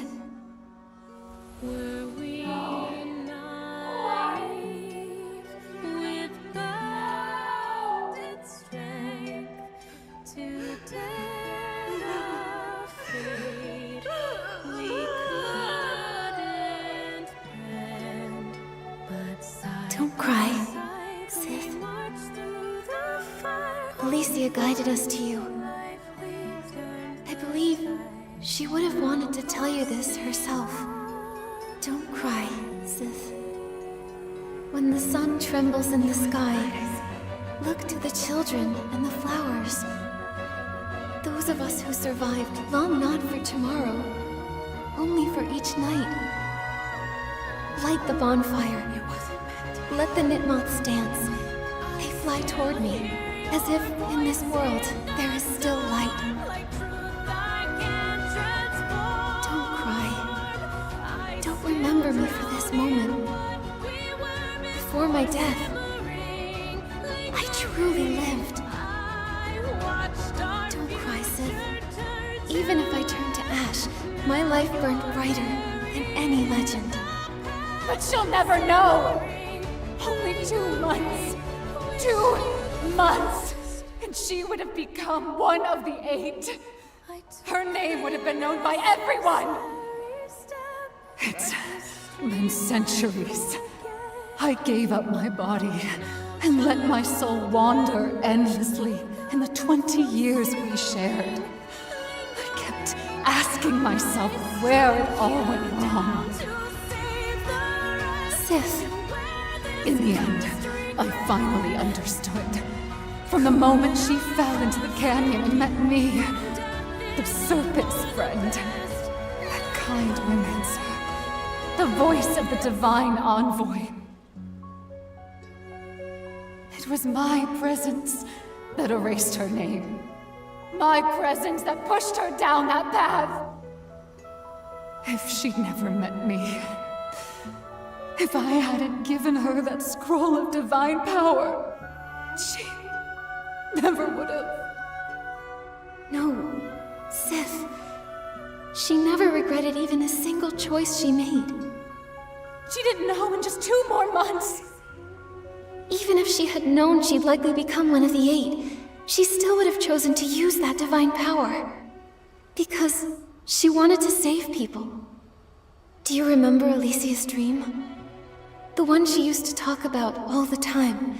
Don't cry, Sith. Alicia guided us to you. I believe she would have wanted to tell you this herself. Don't cry, Sith. When the sun trembles in the sky, look to the children and the flowers. Those of us who survived long not for tomorrow, only for each night. Light the bonfire. Let the knitmoths dance. They fly toward me, as if in this world there is still light. Don't cry. Don't remember me for this moment. Before my death, I truly lived. my life burned brighter than any legend. But she'll never know! Only 2 months. 2 months! And she would have become one of the 8. Her name would have been known by everyone! It's been centuries. I gave up my body and let my soul wander endlessly in the 20 years we shared. I kept asking myself where it all went wrong. Sith, In the end, I finally understood. From the moment she fell into the canyon and met me, the serpent's friend, that kind woman's, the voice of the divine envoy. It was my presence that erased her name. My presence that pushed her down that path. If she'd never met me, if I hadn't given her that scroll of divine power, she never would have. no, Sith. She never regretted even a single choice she made. She didn't know in just 2 more months. Even if she had known she'd likely become one of the 8, she still would have chosen to use that divine power. Because she wanted to save people. Do you remember Alicia's dream? The one she used to talk about all the time.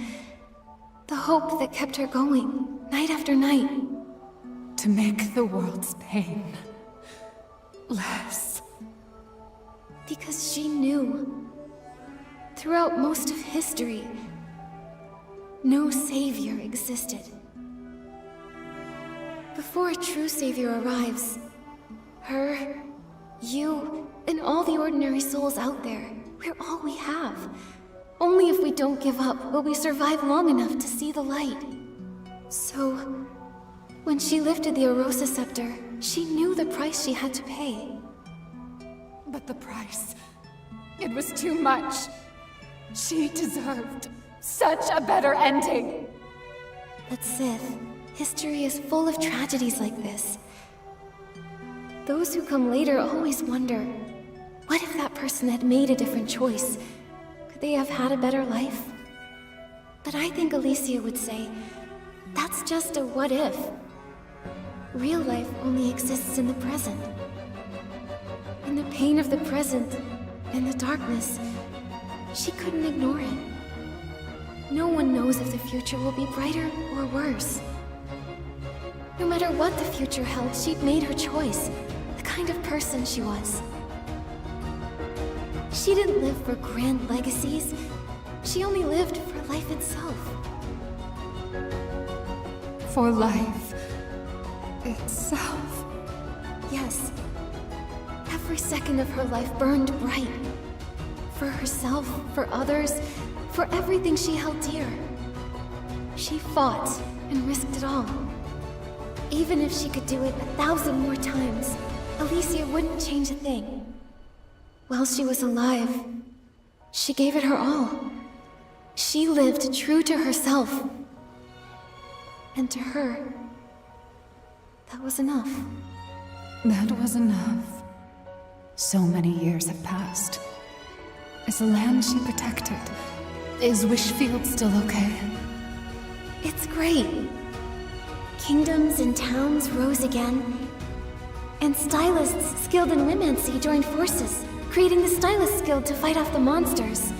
The hope that kept her going, night after night. To make the world's pain less. Because she knew. Throughout most of history, no savior existed. Before a true savior arrives, her, you, and all the ordinary souls out there, we're all we have. Only if we don't give up will we survive long enough to see the light. So, when she lifted the Arosa scepter, she knew the price she had to pay. But the price, it was too much. She deserved such a better ending. But Sith, history is full of tragedies like this. Those who come later always wonder, what if that person had made a different choice? Could they have had a better life? But I think Alicia would say, that's just a what if. Real life only exists in the present. In the pain of the present, in the darkness, she couldn't ignore it. No one knows if the future will be brighter or worse. No matter what the future held, she'd made her choice, the kind of person she was. She didn't live for grand legacies. She only lived for life itself. For life itself. Yes. Every second of her life burned bright. For herself, for others, for everything she held dear. She fought and risked it all. Even if she could do it 1,000 more times, Alicia wouldn't change a thing. While she was alive, she gave it her all. She lived true to herself. And to her, that was enough. That was enough. So many years have passed. Is the land she protected? Is Wishfield still okay? It's great. Kingdoms and towns rose again. And stylists skilled in Limancy joined forces, creating the Stylist Guild to fight off the monsters.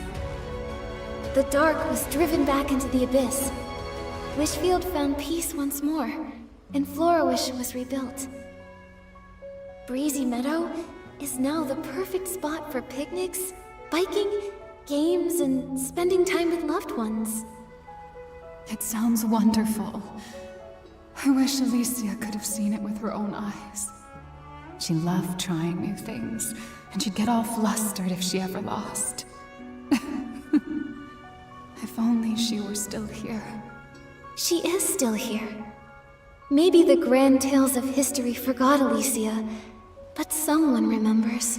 The dark was driven back into the abyss. Wishfield found peace once more, and Florawish was rebuilt. Breezy Meadow is now the perfect spot for picnics, biking, games, and spending time with loved ones. It sounds wonderful. I wish Alicia could have seen it with her own eyes. She loved trying new things, and she'd get all flustered if she ever lost. If only she were still here. She is still here. Maybe the grand tales of history forgot Alicia, but someone remembers.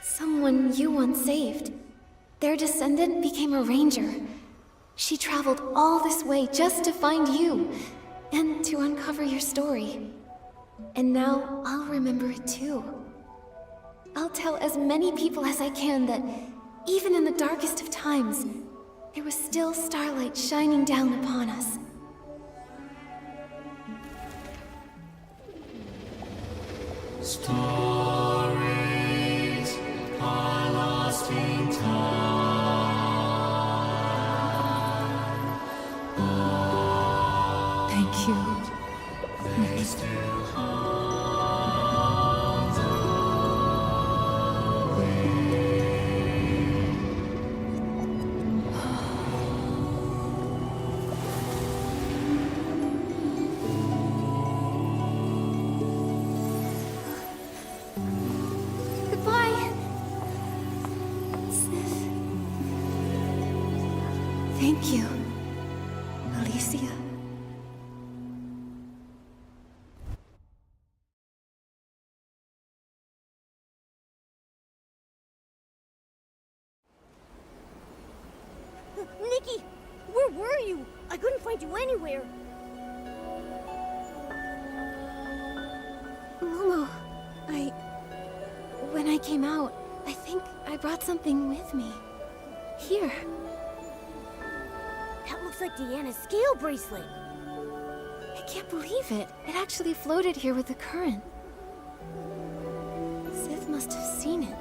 Someone you once saved. Their descendant became a ranger. She traveled all this way just to find you, and to uncover your story. And now I'll remember it too. I'll tell as many people as I can that, even in the darkest of times, there was still starlight shining down upon us. Stories are lost in time. Thank you. They still hold the way. Goodbye, Sif. Thank you, Alicia. Nikki, where were you? I couldn't find you anywhere. Momo, when I came out, I think I brought something with me. Here. That looks like Deanna's scale bracelet. I can't believe it. It actually floated here with the current. Sith must have seen it.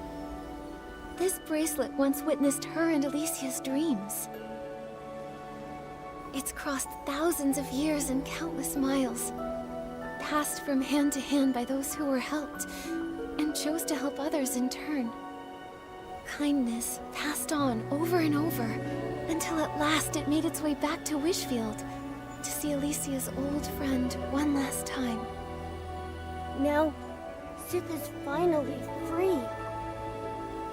This bracelet once witnessed her and Alicia's dreams. It's crossed thousands of years and countless miles, passed from hand to hand by those who were helped, and chose to help others in turn. Kindness passed on over and over, until at last it made its way back to Wishfield, to see Alicia's old friend one last time. Now, Sith is finally free.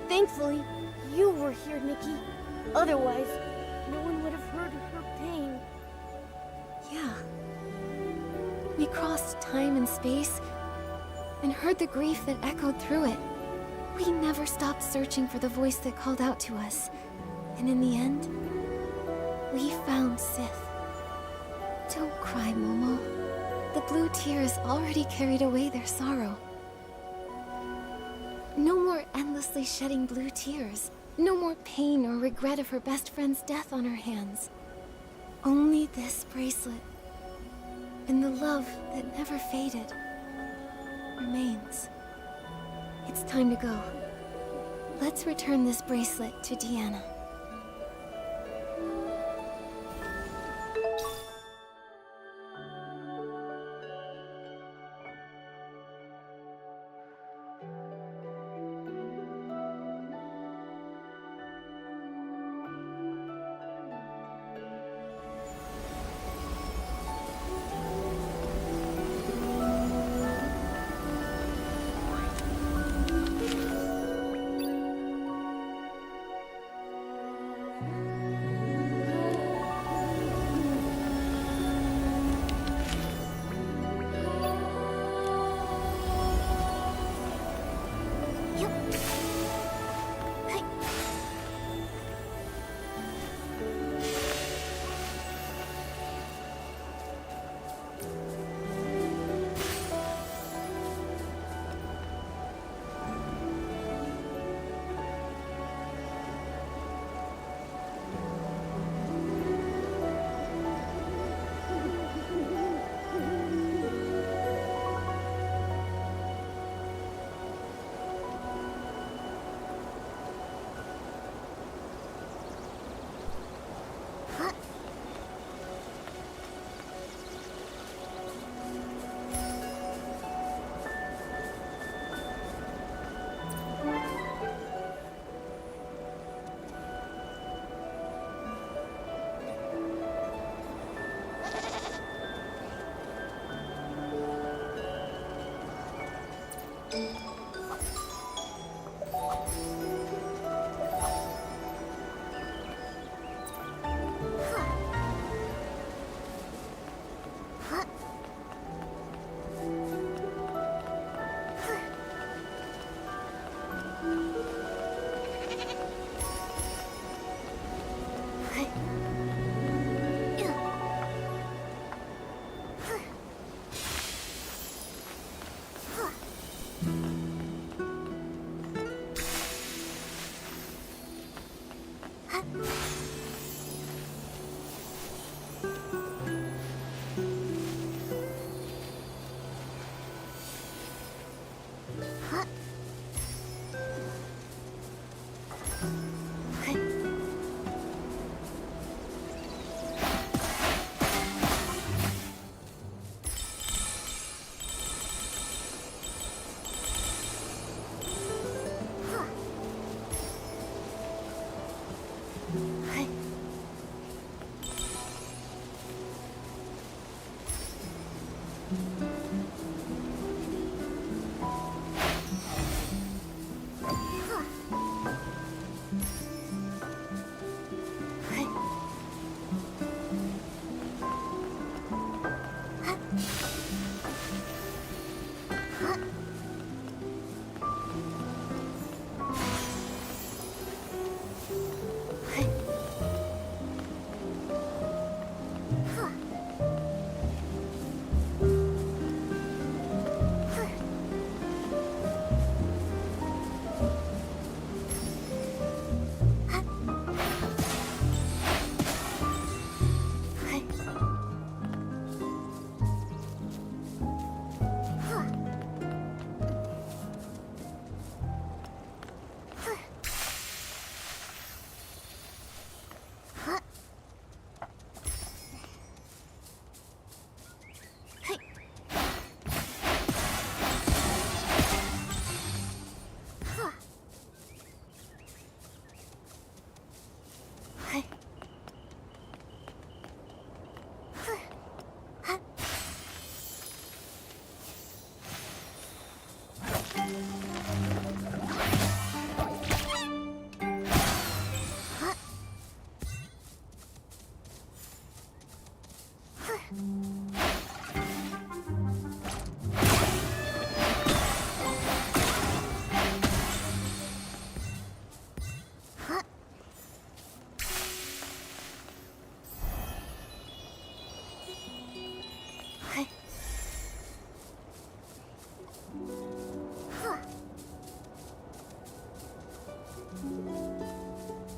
Thankfully, you were here, Nikki. Otherwise, no one would have heard her pain. Yeah. We crossed time and space, and heard the grief that echoed through it. We never stopped searching for the voice that called out to us. And in the end, we found Sith. Don't cry, Momo. The blue tears already carried away their sorrow. No more endlessly shedding blue tears. No more pain or regret of her best friend's death on her hands. Only this bracelet, and the love that never faded, remains. It's time to go. Let's return this bracelet to Deanna.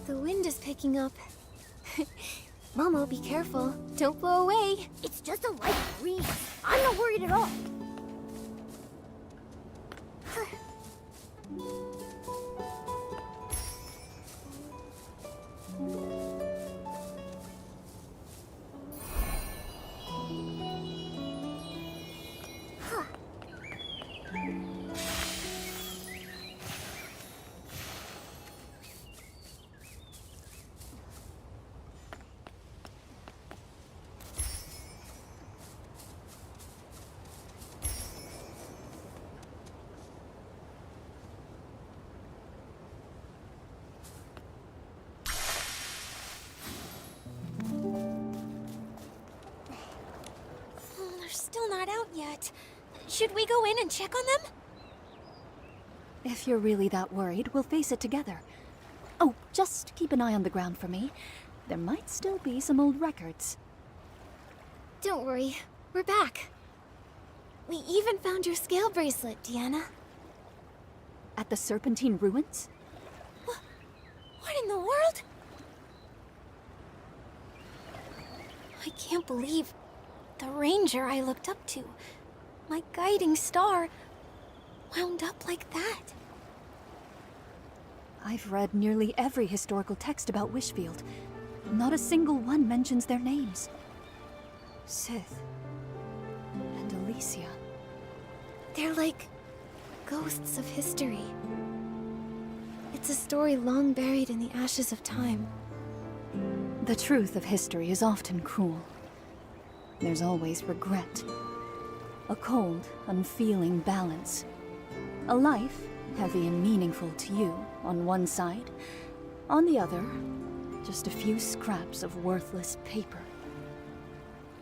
The wind is picking up. Momo, be careful. Don't blow away. It's just a light breeze. I'm not worried at all. They're still not out yet. Should we go in and check on them? If you're really that worried, we'll face it together. Oh, just keep an eye on the ground for me. There might still be some old records. Don't worry. We're back. We even found your scale bracelet, Deanna. At the Serpentine Ruins? What in the world? I can't believe the ranger I looked up to, my guiding star, wound up like that. I've read nearly every historical text about Wishfield. Not a single one mentions their names. Sith and Alicia. They're like ghosts of history. It's a story long buried in the ashes of time. The truth of history is often cruel. There's always regret. A cold, unfeeling balance. A life, heavy and meaningful to you, on one side. On the other, just a few scraps of worthless paper.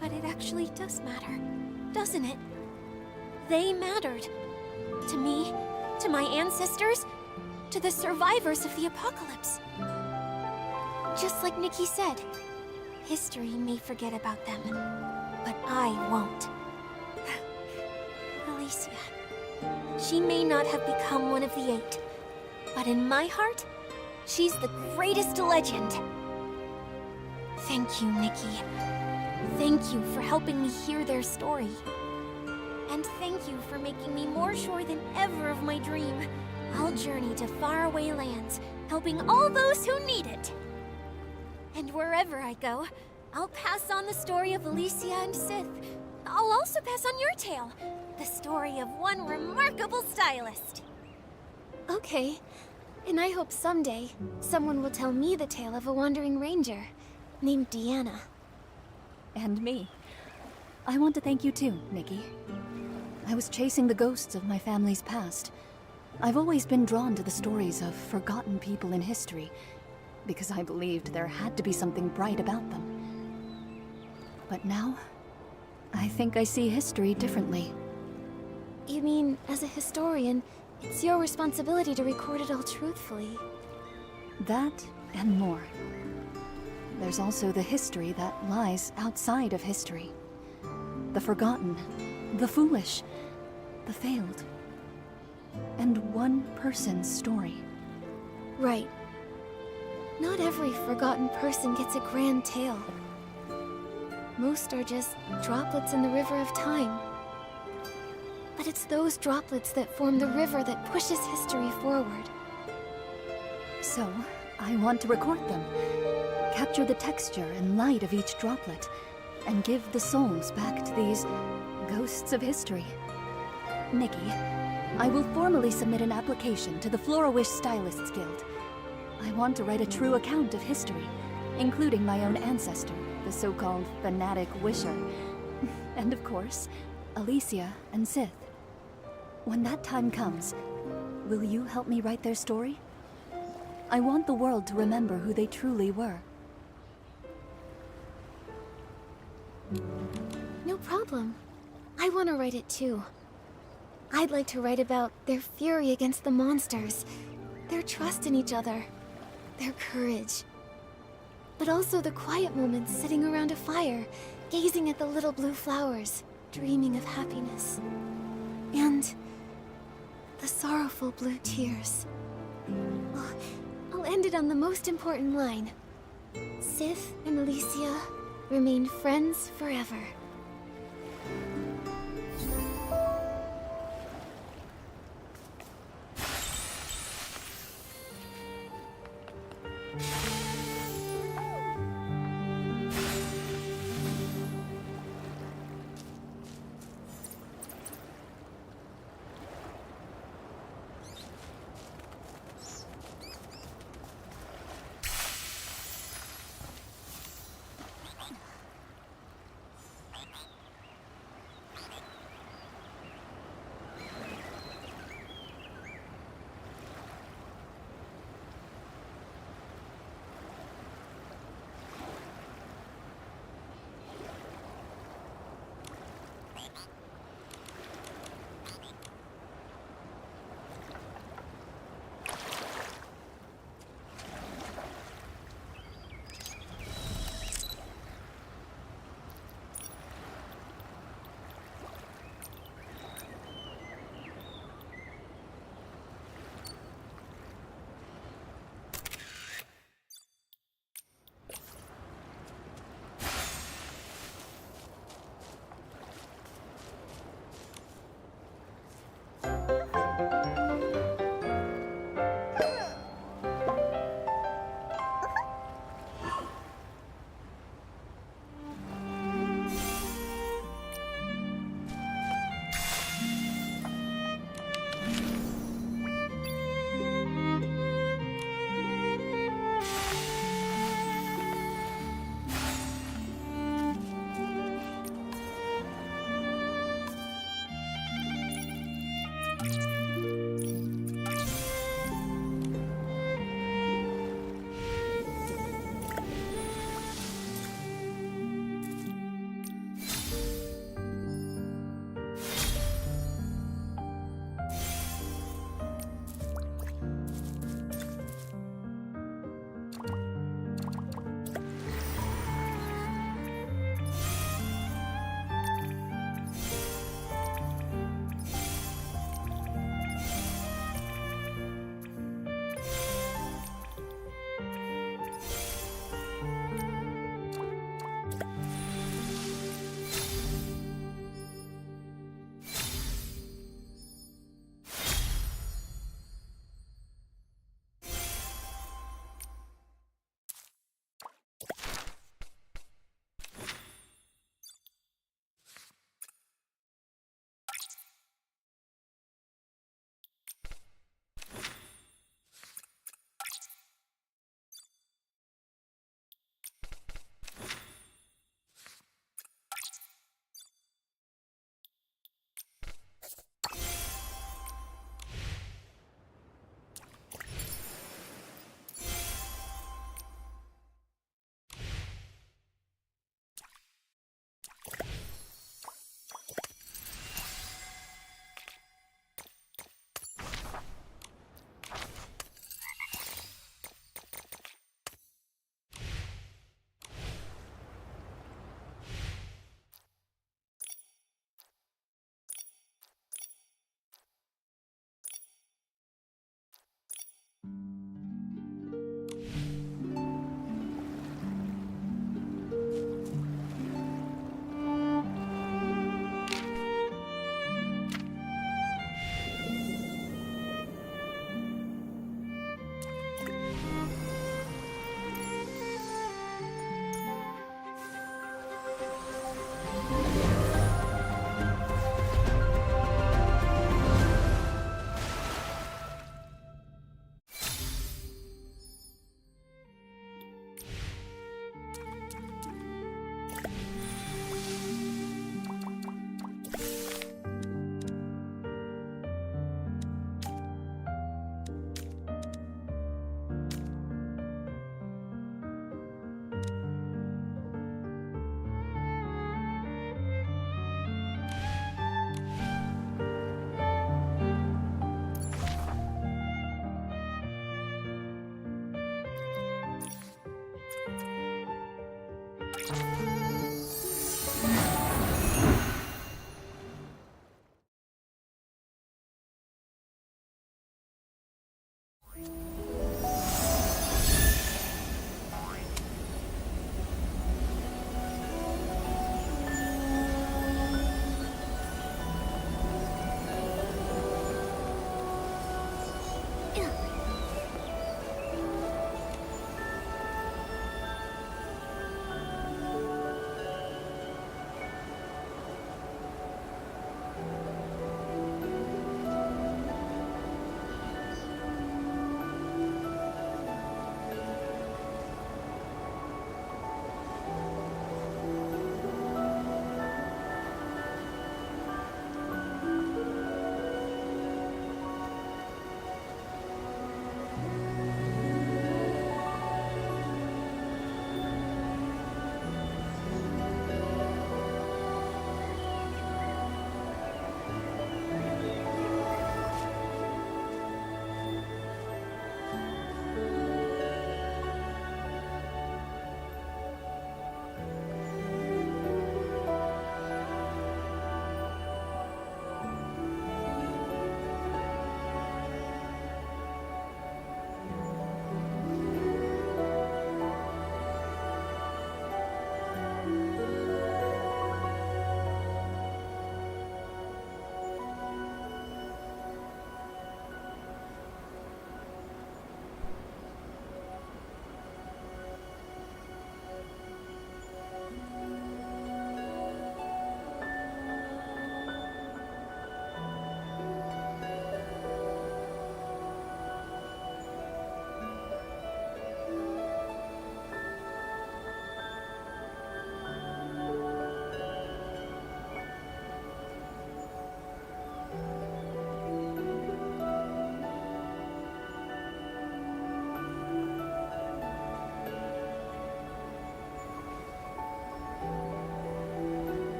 But it actually does matter, doesn't it? They mattered. To me, to my ancestors, to the survivors of the apocalypse. Just like Nikki said, history may forget about them, but I won't. Alicia, she may not have become one of the 8, but in my heart, she's the greatest legend. Thank you, Nikki. Thank you for helping me hear their story. And thank you for making me more sure than ever of my dream. I'll journey to faraway lands, helping all those who need it. And wherever I go, I'll pass on the story of Alicia and Sith. I'll also pass on your tale, the story of one remarkable stylist. Okay. And I hope someday, someone will tell me the tale of a wandering ranger named Deanna. And me. I want to thank you too, Nikki. I was chasing the ghosts of my family's past. I've always been drawn to the stories of forgotten people in history, because I believed there had to be something bright about them. But now, I think I see history differently. You mean, as a historian, it's your responsibility to record it all truthfully. That and more. There's also the history that lies outside of history. The forgotten, the foolish, the failed. And one person's story. Right. Not every forgotten person gets a grand tale. Most are just droplets in the river of time. But it's those droplets that form the river that pushes history forward. So, I want to record them. Capture the texture and light of each droplet, and give the souls back to these ghosts of history. Nikki, I will formally submit an application to the Flora-Wish Stylists Guild. I want to write a true account of history, including my own ancestor, the so-called fanatic wisher. And of course, Alicia and Sith. When that time comes, will you help me write their story? I want the world to remember who they truly were. No problem. I want to write it too. I'd like to write about their fury against the monsters, their trust in each other, their courage. But also the quiet moments sitting around a fire, gazing at the little blue flowers, dreaming of happiness. And the sorrowful blue tears. I'll end it on the most important line. Sith and Alicia remain friends forever.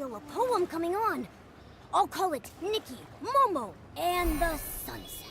feel a poem coming on. I'll call it Nikki, Momo, and the Sunset.